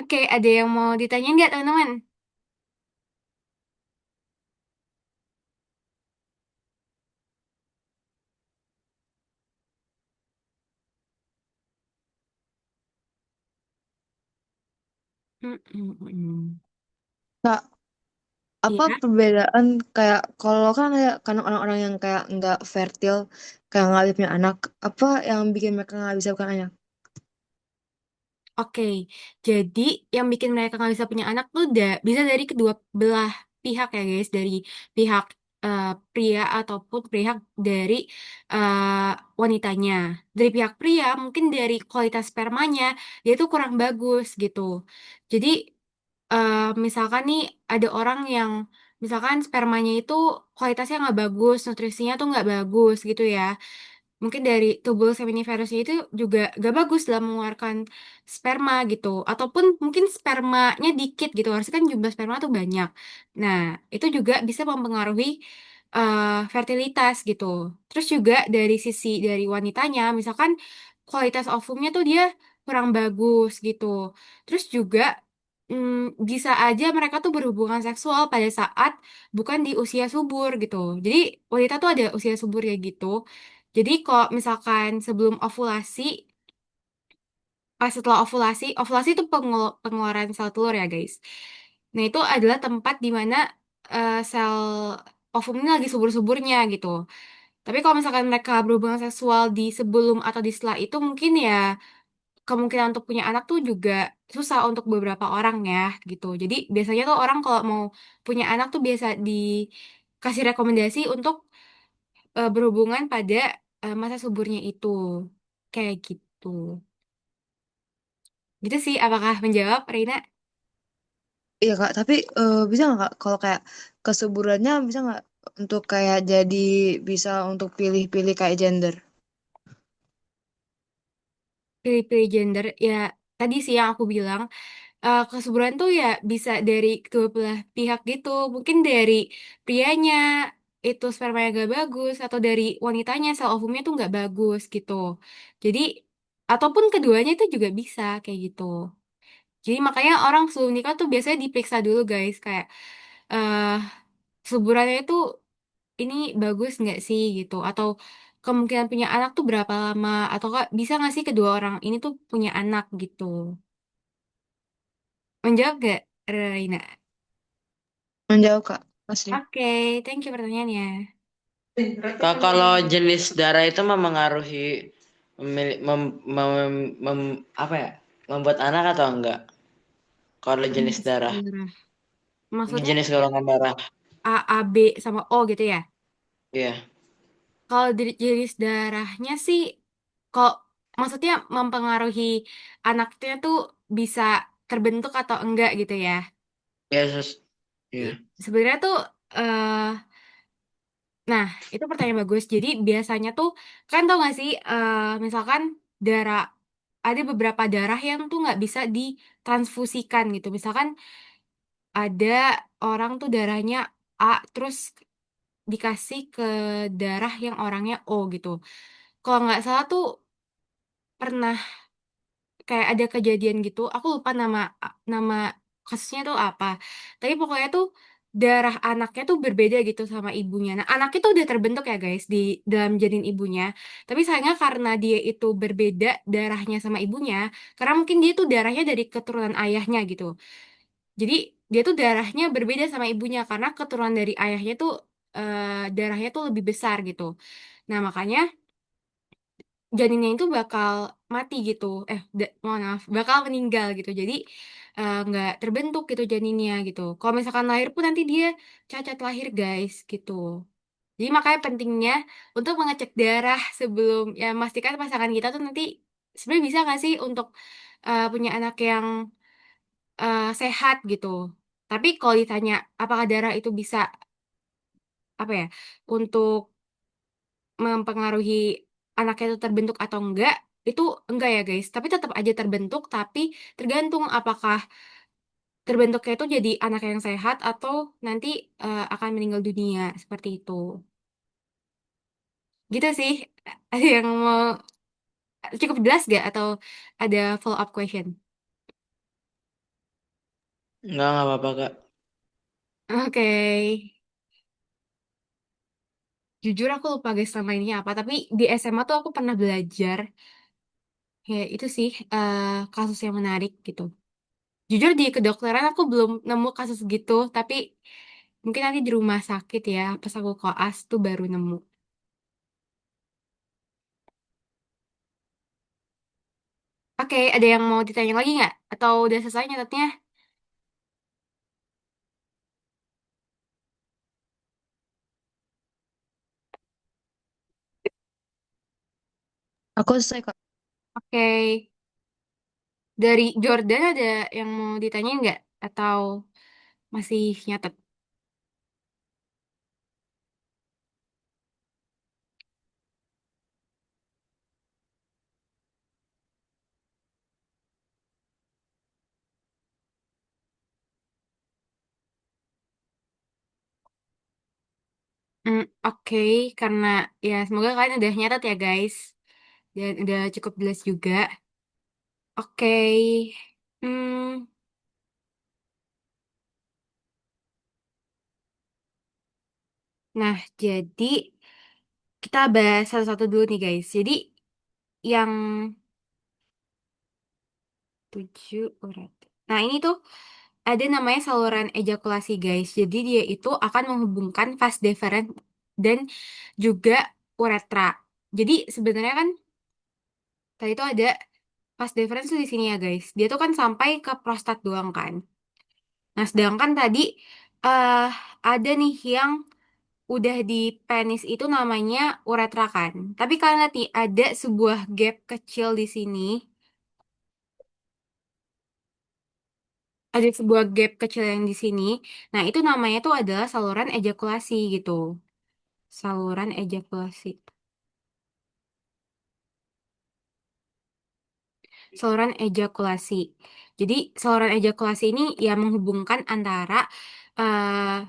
Oke, ada yang mau ditanyain nggak, teman-teman? Mm-mm-mm. Kak, apa Iya, perbedaan kayak kalau kan ada kan orang-orang yang kayak nggak fertil, kayak nggak bisa punya anak, apa yang bikin mereka nggak bisa punya anak? oke. Jadi, yang bikin mereka nggak bisa punya anak tuh bisa dari kedua belah pihak ya, guys. Dari pihak pria ataupun pihak dari eh, wanitanya. Dari pihak pria, mungkin dari kualitas spermanya, dia tuh kurang bagus gitu. Jadi, misalkan nih ada orang yang, misalkan spermanya itu kualitasnya nggak bagus, nutrisinya tuh nggak bagus gitu ya. Mungkin dari tubul seminiferusnya itu juga gak bagus dalam mengeluarkan sperma gitu. Ataupun mungkin spermanya dikit gitu. Harusnya kan jumlah sperma tuh banyak. Nah, itu juga bisa mempengaruhi fertilitas gitu. Terus juga dari sisi dari wanitanya, misalkan kualitas ovumnya tuh dia kurang bagus gitu. Terus juga bisa aja mereka tuh berhubungan seksual pada saat bukan di usia subur gitu. Jadi wanita tuh ada usia subur ya gitu. Jadi kalau misalkan sebelum ovulasi, pas setelah ovulasi, ovulasi itu pengeluaran sel telur ya guys. Nah itu adalah tempat di mana sel ovum ini lagi subur-suburnya gitu. Tapi kalau misalkan mereka berhubungan seksual di sebelum atau di setelah itu mungkin ya kemungkinan untuk punya anak tuh juga susah untuk beberapa orang ya gitu. Jadi biasanya tuh orang kalau mau punya anak tuh biasa dikasih rekomendasi untuk berhubungan pada masa suburnya itu. Kayak gitu. Gitu sih, apakah menjawab, Reina? Iya Kak, tapi bisa nggak Kak kalau kayak kesuburannya bisa nggak untuk kayak jadi bisa untuk pilih-pilih kayak gender? Pilih-pilih gender, ya tadi sih yang aku bilang, kesuburan tuh ya bisa dari kedua belah pihak gitu. Mungkin dari prianya itu spermanya gak bagus, atau dari wanitanya sel ovumnya tuh gak bagus gitu. Jadi, ataupun keduanya itu juga bisa kayak gitu. Jadi makanya orang sebelum nikah tuh biasanya diperiksa dulu guys, kayak eh kesuburannya itu ini bagus nggak sih gitu, atau kemungkinan punya anak tuh berapa lama, atau kak bisa nggak sih kedua orang ini tuh punya anak gitu. Menjawab gak, Reina? Menjauh Kak, asli. Oke, thank you pertanyaannya. Kak, kalau jenis darah itu memengaruhi apa ya? Membuat anak atau enggak? Kalau jenis Jenis darah, darah. Maksudnya jenis golongan darah. A, A, B sama O gitu ya. Iya. Kalau dari jenis darahnya sih, kok maksudnya mempengaruhi anaknya tuh bisa terbentuk atau enggak gitu ya. Iya, iya. Sebenarnya tuh nah, itu pertanyaan bagus. Jadi biasanya tuh kan tau gak sih, misalkan darah ada beberapa darah yang tuh nggak bisa ditransfusikan gitu. Misalkan ada orang tuh darahnya A terus dikasih ke darah yang orangnya O gitu. Kalau nggak salah tuh pernah kayak ada kejadian gitu. Aku lupa nama kasusnya tuh apa. Tapi pokoknya tuh darah anaknya tuh berbeda gitu sama ibunya. Nah, anaknya tuh udah terbentuk ya guys di dalam janin ibunya. Tapi sayangnya karena dia itu berbeda darahnya sama ibunya, karena mungkin dia tuh darahnya dari keturunan ayahnya gitu. Jadi dia tuh darahnya berbeda sama ibunya karena keturunan dari ayahnya tuh darahnya tuh lebih besar gitu. Nah, makanya janinnya itu bakal mati gitu. Mohon maaf, bakal meninggal gitu. Jadi nggak terbentuk gitu janinnya gitu. Kalau misalkan lahir pun nanti dia cacat lahir guys gitu. Jadi makanya pentingnya untuk mengecek darah sebelum ya memastikan pasangan kita tuh nanti sebenarnya bisa nggak sih untuk punya anak yang sehat gitu. Tapi kalau ditanya apakah darah itu bisa apa ya untuk mempengaruhi anaknya itu terbentuk atau enggak ya guys. Tapi tetap aja terbentuk, tapi tergantung apakah terbentuknya itu jadi anak yang sehat atau nanti akan meninggal dunia seperti itu. Gitu sih. Ada yang mau cukup jelas gak atau ada follow up question? Enggak apa-apa, Kak. Oke. Jujur aku lupa guys nama ini apa, tapi di SMA tuh aku pernah belajar. Ya itu sih kasus yang menarik gitu. Jujur di kedokteran aku belum nemu kasus gitu, tapi mungkin nanti di rumah sakit ya, pas aku koas tuh baru nemu. Oke, ada yang mau ditanya lagi nggak? Atau udah selesai nyatetnya? Aku selesai Kak. Oke. Dari Jordan ada yang mau ditanyain nggak? Atau masih nyatet? Oke, karena ya semoga kalian udah nyatet ya guys. Dan udah cukup jelas juga. Oke. Hmm, nah, jadi kita bahas satu-satu dulu nih guys. Jadi yang 7 urat. Nah, ini tuh ada namanya saluran ejakulasi guys. Jadi dia itu akan menghubungkan vas deferens dan juga uretra. Jadi sebenarnya kan tadi itu ada vas deferens tuh di sini ya guys. Dia tuh kan sampai ke prostat doang kan. Nah, sedangkan tadi eh ada nih yang udah di penis itu namanya uretra kan. Tapi kalian lihat nih ada sebuah gap kecil di sini. Ada sebuah gap kecil yang di sini. Nah, itu namanya tuh adalah saluran ejakulasi gitu. Saluran ejakulasi. Saluran ejakulasi. Jadi, saluran ejakulasi ini ya menghubungkan antara eh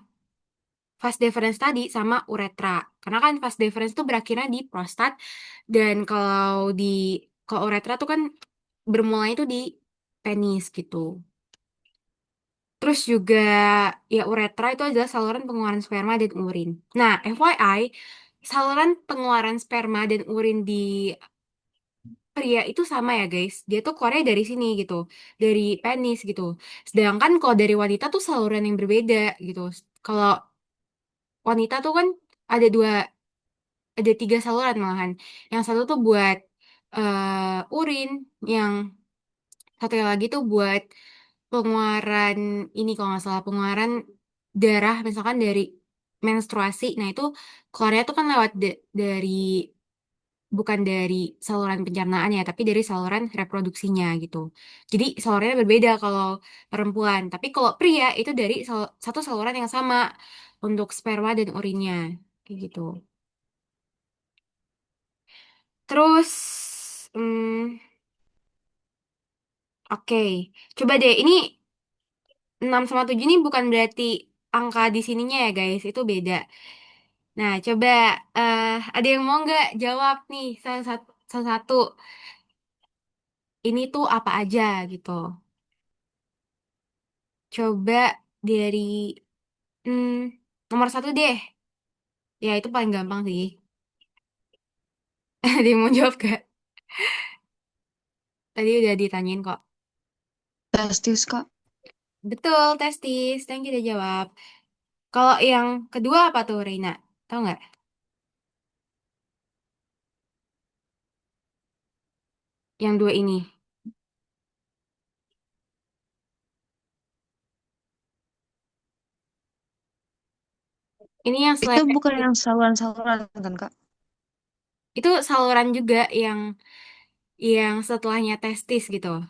vas deferens tadi sama uretra. Karena kan vas deferens tuh berakhirnya di prostat dan kalau uretra tuh kan bermulanya tuh di penis gitu. Terus juga ya uretra itu adalah saluran pengeluaran sperma dan urin. Nah, FYI, saluran pengeluaran sperma dan urin di pria itu sama ya guys. Dia tuh keluarnya dari sini gitu, dari penis gitu. Sedangkan kalau dari wanita tuh saluran yang berbeda gitu. Kalau wanita tuh kan ada ada tiga saluran malahan. Yang satu tuh buat urin, yang satu lagi tuh buat pengeluaran ini kalau nggak salah pengeluaran darah misalkan dari menstruasi. Nah itu keluarnya tuh kan lewat dari bukan dari saluran pencernaan ya, tapi dari saluran reproduksinya gitu. Jadi salurannya berbeda kalau perempuan, tapi kalau pria itu dari satu saluran yang sama untuk sperma dan urinnya kayak gitu. Terus, hmm, oke, coba deh ini 6 sama 7 ini bukan berarti angka di sininya ya guys, itu beda. Nah, coba ada yang mau nggak jawab nih salah satu ini tuh apa aja gitu. Coba dari hmm, nomor satu deh. Ya, itu paling gampang sih. Ada yang mau jawab gak? Tadi udah ditanyain kok. Testis Kak. Betul, testis. Thank you udah jawab. Kalau yang kedua apa tuh, Reina? Tahu nggak? Yang dua ini. Ini yang Itu selain bukan yang saluran-saluran kan Kak? itu saluran juga yang setelahnya testis gitu.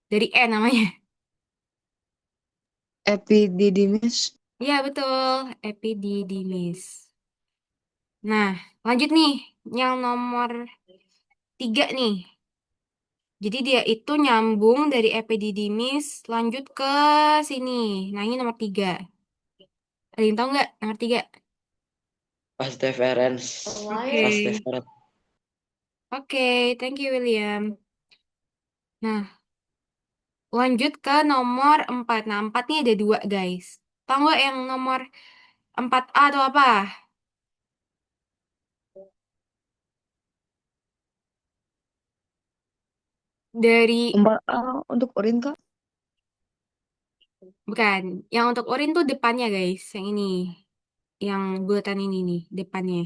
Dari E namanya. Epididymis. Iya, betul. Epididymis. Nah, lanjut nih. Yang nomor tiga nih. Jadi dia itu nyambung dari epididymis lanjut ke sini. Nah, ini nomor tiga. Ada yang tahu nggak nomor tiga? Pas deferens. Oke. Pas deferens. Oke, thank you William. Nah, lanjut ke nomor empat. Nah, empat nih ada dua guys. Tahu nggak yang nomor empat A atau apa? Dari, Empat A untuk urin Kak. bukan. Yang untuk urin tuh depannya guys. Yang ini. Yang bulatan ini nih, depannya.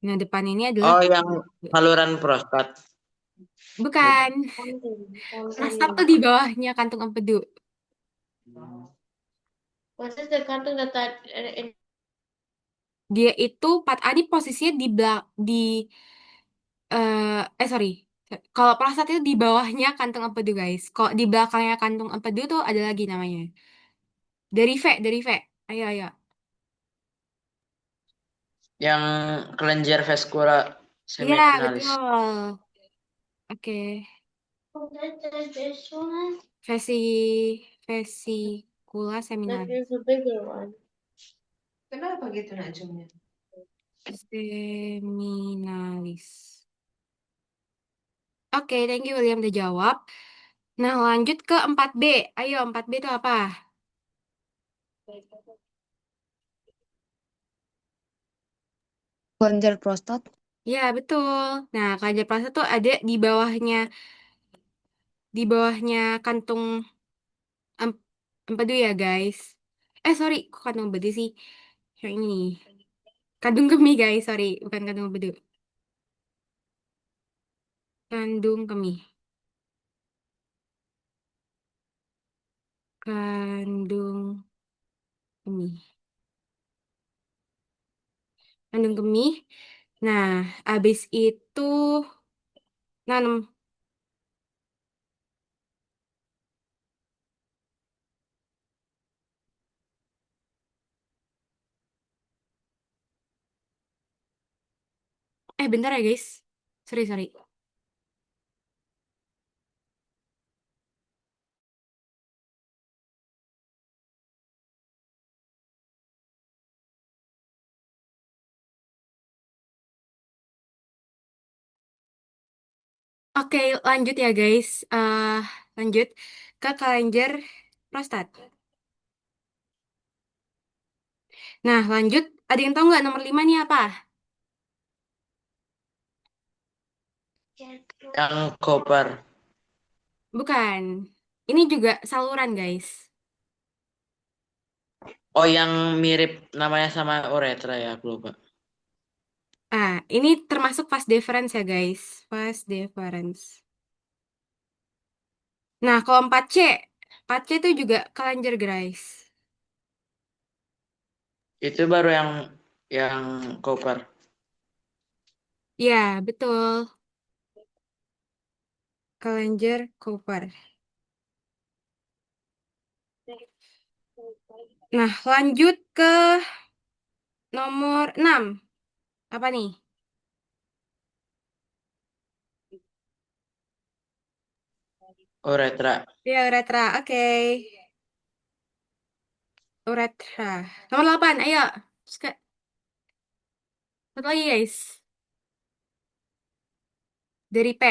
Nah, depan ini adalah Oh, yang saluran prostat. bukan. Prostat tuh di bawahnya kantung empedu. What is the content that Dia itu 4A di posisinya di Sorry. Kalau prostat itu di bawahnya kantung empedu, guys. Kok di belakangnya kantung empedu tuh ada lagi namanya. Dari V. Ayo, ayo. Yang kelenjar vaskula Iya, seminalis. betul. Oke. Oh, that's this one. Vesicula That seminalis. is a bigger one. Kenapa gitu Najumnya? Seminalis. Oke, thank you William udah jawab. Nah, lanjut ke 4B. Ayo, 4B itu apa? Kelenjar prostat. Ya, betul. Nah, kelenjar prostat tuh ada di bawahnya kantung em- empedu ya, guys. Sorry, kok kantung empedu sih? Yang ini nih. Kandung kemih, guys. Sorry, bukan kandung empedu. Kandung kemih. Kandung kemih. Kandung kemih. Nah, abis itu nanam. Bentar ya, guys. Sorry, sorry. Oke, lanjut ya, guys. Lanjut ke kelenjar prostat. Nah, lanjut. Ada yang tahu nggak nomor 5 nih apa? Yang koper. Bukan. Ini juga saluran, guys. Oh, yang mirip namanya sama uretra ya, aku lupa. Ini termasuk fast deferens ya, guys. Fast deferens. Nah, kalau 4C. 4C itu juga kelenjar, guys. Itu baru yang koper. Ya, betul. Kelenjar Cooper. Nah, lanjut ke nomor 6. Apa nih? Uretra. Ya, uretra. Oke. Uretra. Nomor 8. Ayo. Satu lagi, guys. Dari P.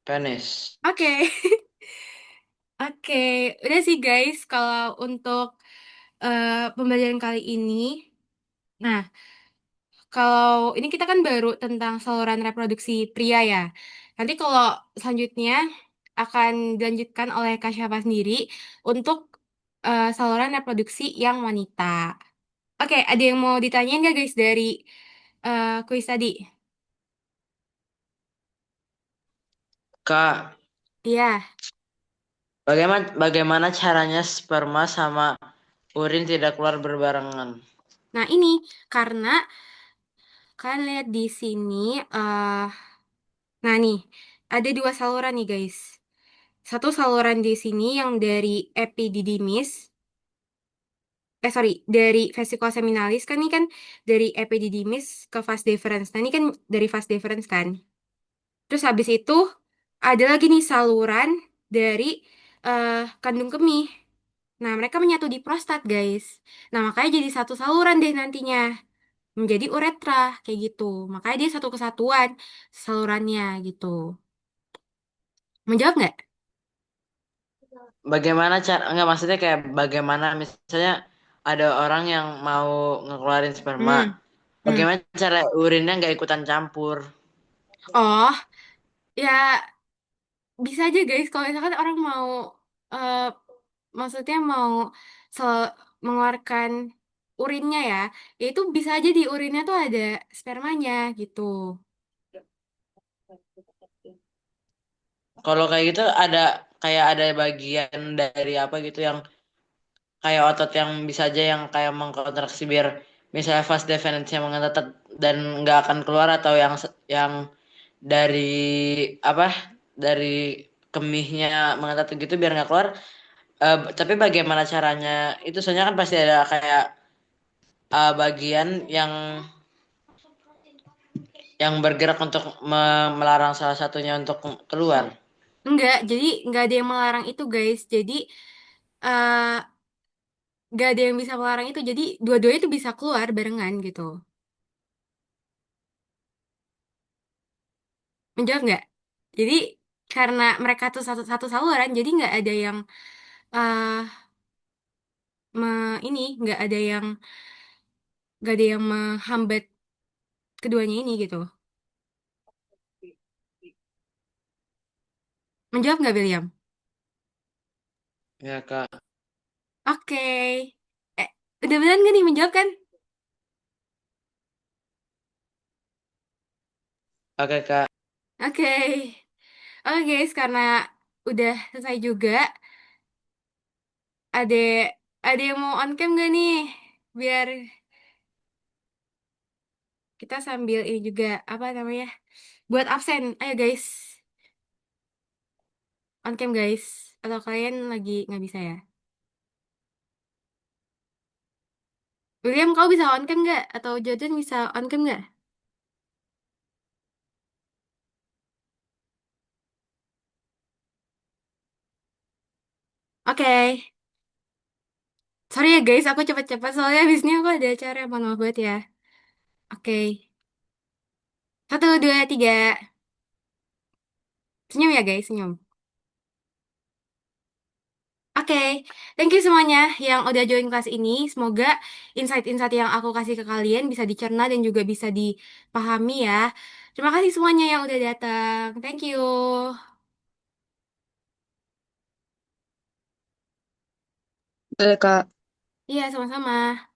Penis. Oke. Oke. Udah sih, guys. Kalau untuk pembelajaran kali ini. Nah, kalau ini kita kan baru tentang saluran reproduksi pria ya. Nanti kalau selanjutnya akan dilanjutkan oleh Kak Syafa sendiri untuk saluran reproduksi yang wanita. Oke, ada yang mau ditanyain nggak guys dari kuis tadi? Kak, Iya. bagaimana caranya sperma sama urin tidak keluar berbarengan? Nah ini karena kalian lihat di sini, nah nih ada dua saluran nih guys. Satu saluran di sini yang dari epididymis. Sorry, dari vesicula seminalis kan ini kan dari epididymis ke vas deferens. Nah, ini kan dari vas deferens kan. Terus habis itu ada lagi nih saluran dari kandung kemih. Nah, mereka menyatu di prostat, guys. Nah, makanya jadi satu saluran deh nantinya. Menjadi uretra, kayak gitu. Makanya dia satu kesatuan salurannya gitu. Menjawab nggak? Bagaimana cara, enggak maksudnya kayak bagaimana misalnya ada orang yang mau ngeluarin sperma. Hmm. Hmm. Bagaimana cara urinnya nggak ikutan campur? Oh, ya bisa aja guys. Kalau misalkan orang mau, eh, maksudnya mau mengeluarkan urinnya ya, ya itu bisa aja di urinnya tuh ada spermanya gitu. Kalau kayak gitu ada bagian dari apa gitu yang kayak otot yang bisa aja yang kayak mengkontraksi biar misalnya fast defense yang mengetat dan nggak akan keluar, atau yang dari apa dari kemihnya mengetat gitu biar nggak keluar. Tapi bagaimana caranya itu, soalnya kan pasti ada kayak bagian yang bergerak untuk melarang salah satunya untuk keluar. Enggak, jadi nggak ada yang melarang itu guys. Jadi eh nggak ada yang bisa melarang itu. Jadi dua-duanya itu bisa keluar barengan gitu. Menjawab nggak? Jadi karena mereka tuh satu saluran, jadi eh ini nggak ada yang menghambat keduanya ini gitu. Menjawab nggak William? Ya Kak. Oke. Udah beneran nggak nih menjawab kan? Oke Kak. Oke. Oke guys, karena udah selesai juga, ada ada yang mau on cam gak nih? Biar kita sambil ini juga apa namanya? Buat absen. Ayo guys, on cam guys. Atau kalian lagi nggak bisa ya? William, kau bisa on cam nggak? Atau Jordan bisa on cam nggak? Oke. Sorry ya guys, aku cepet-cepet soalnya habisnya aku ada acara. Mohon maaf banget ya. Oke. Satu, dua, tiga. Senyum ya guys, senyum. Oke, thank you semuanya yang udah join kelas ini. Semoga insight-insight yang aku kasih ke kalian bisa dicerna dan juga bisa dipahami ya. Terima kasih semuanya yang udah datang. Thank you. Kak. Iya, sama-sama.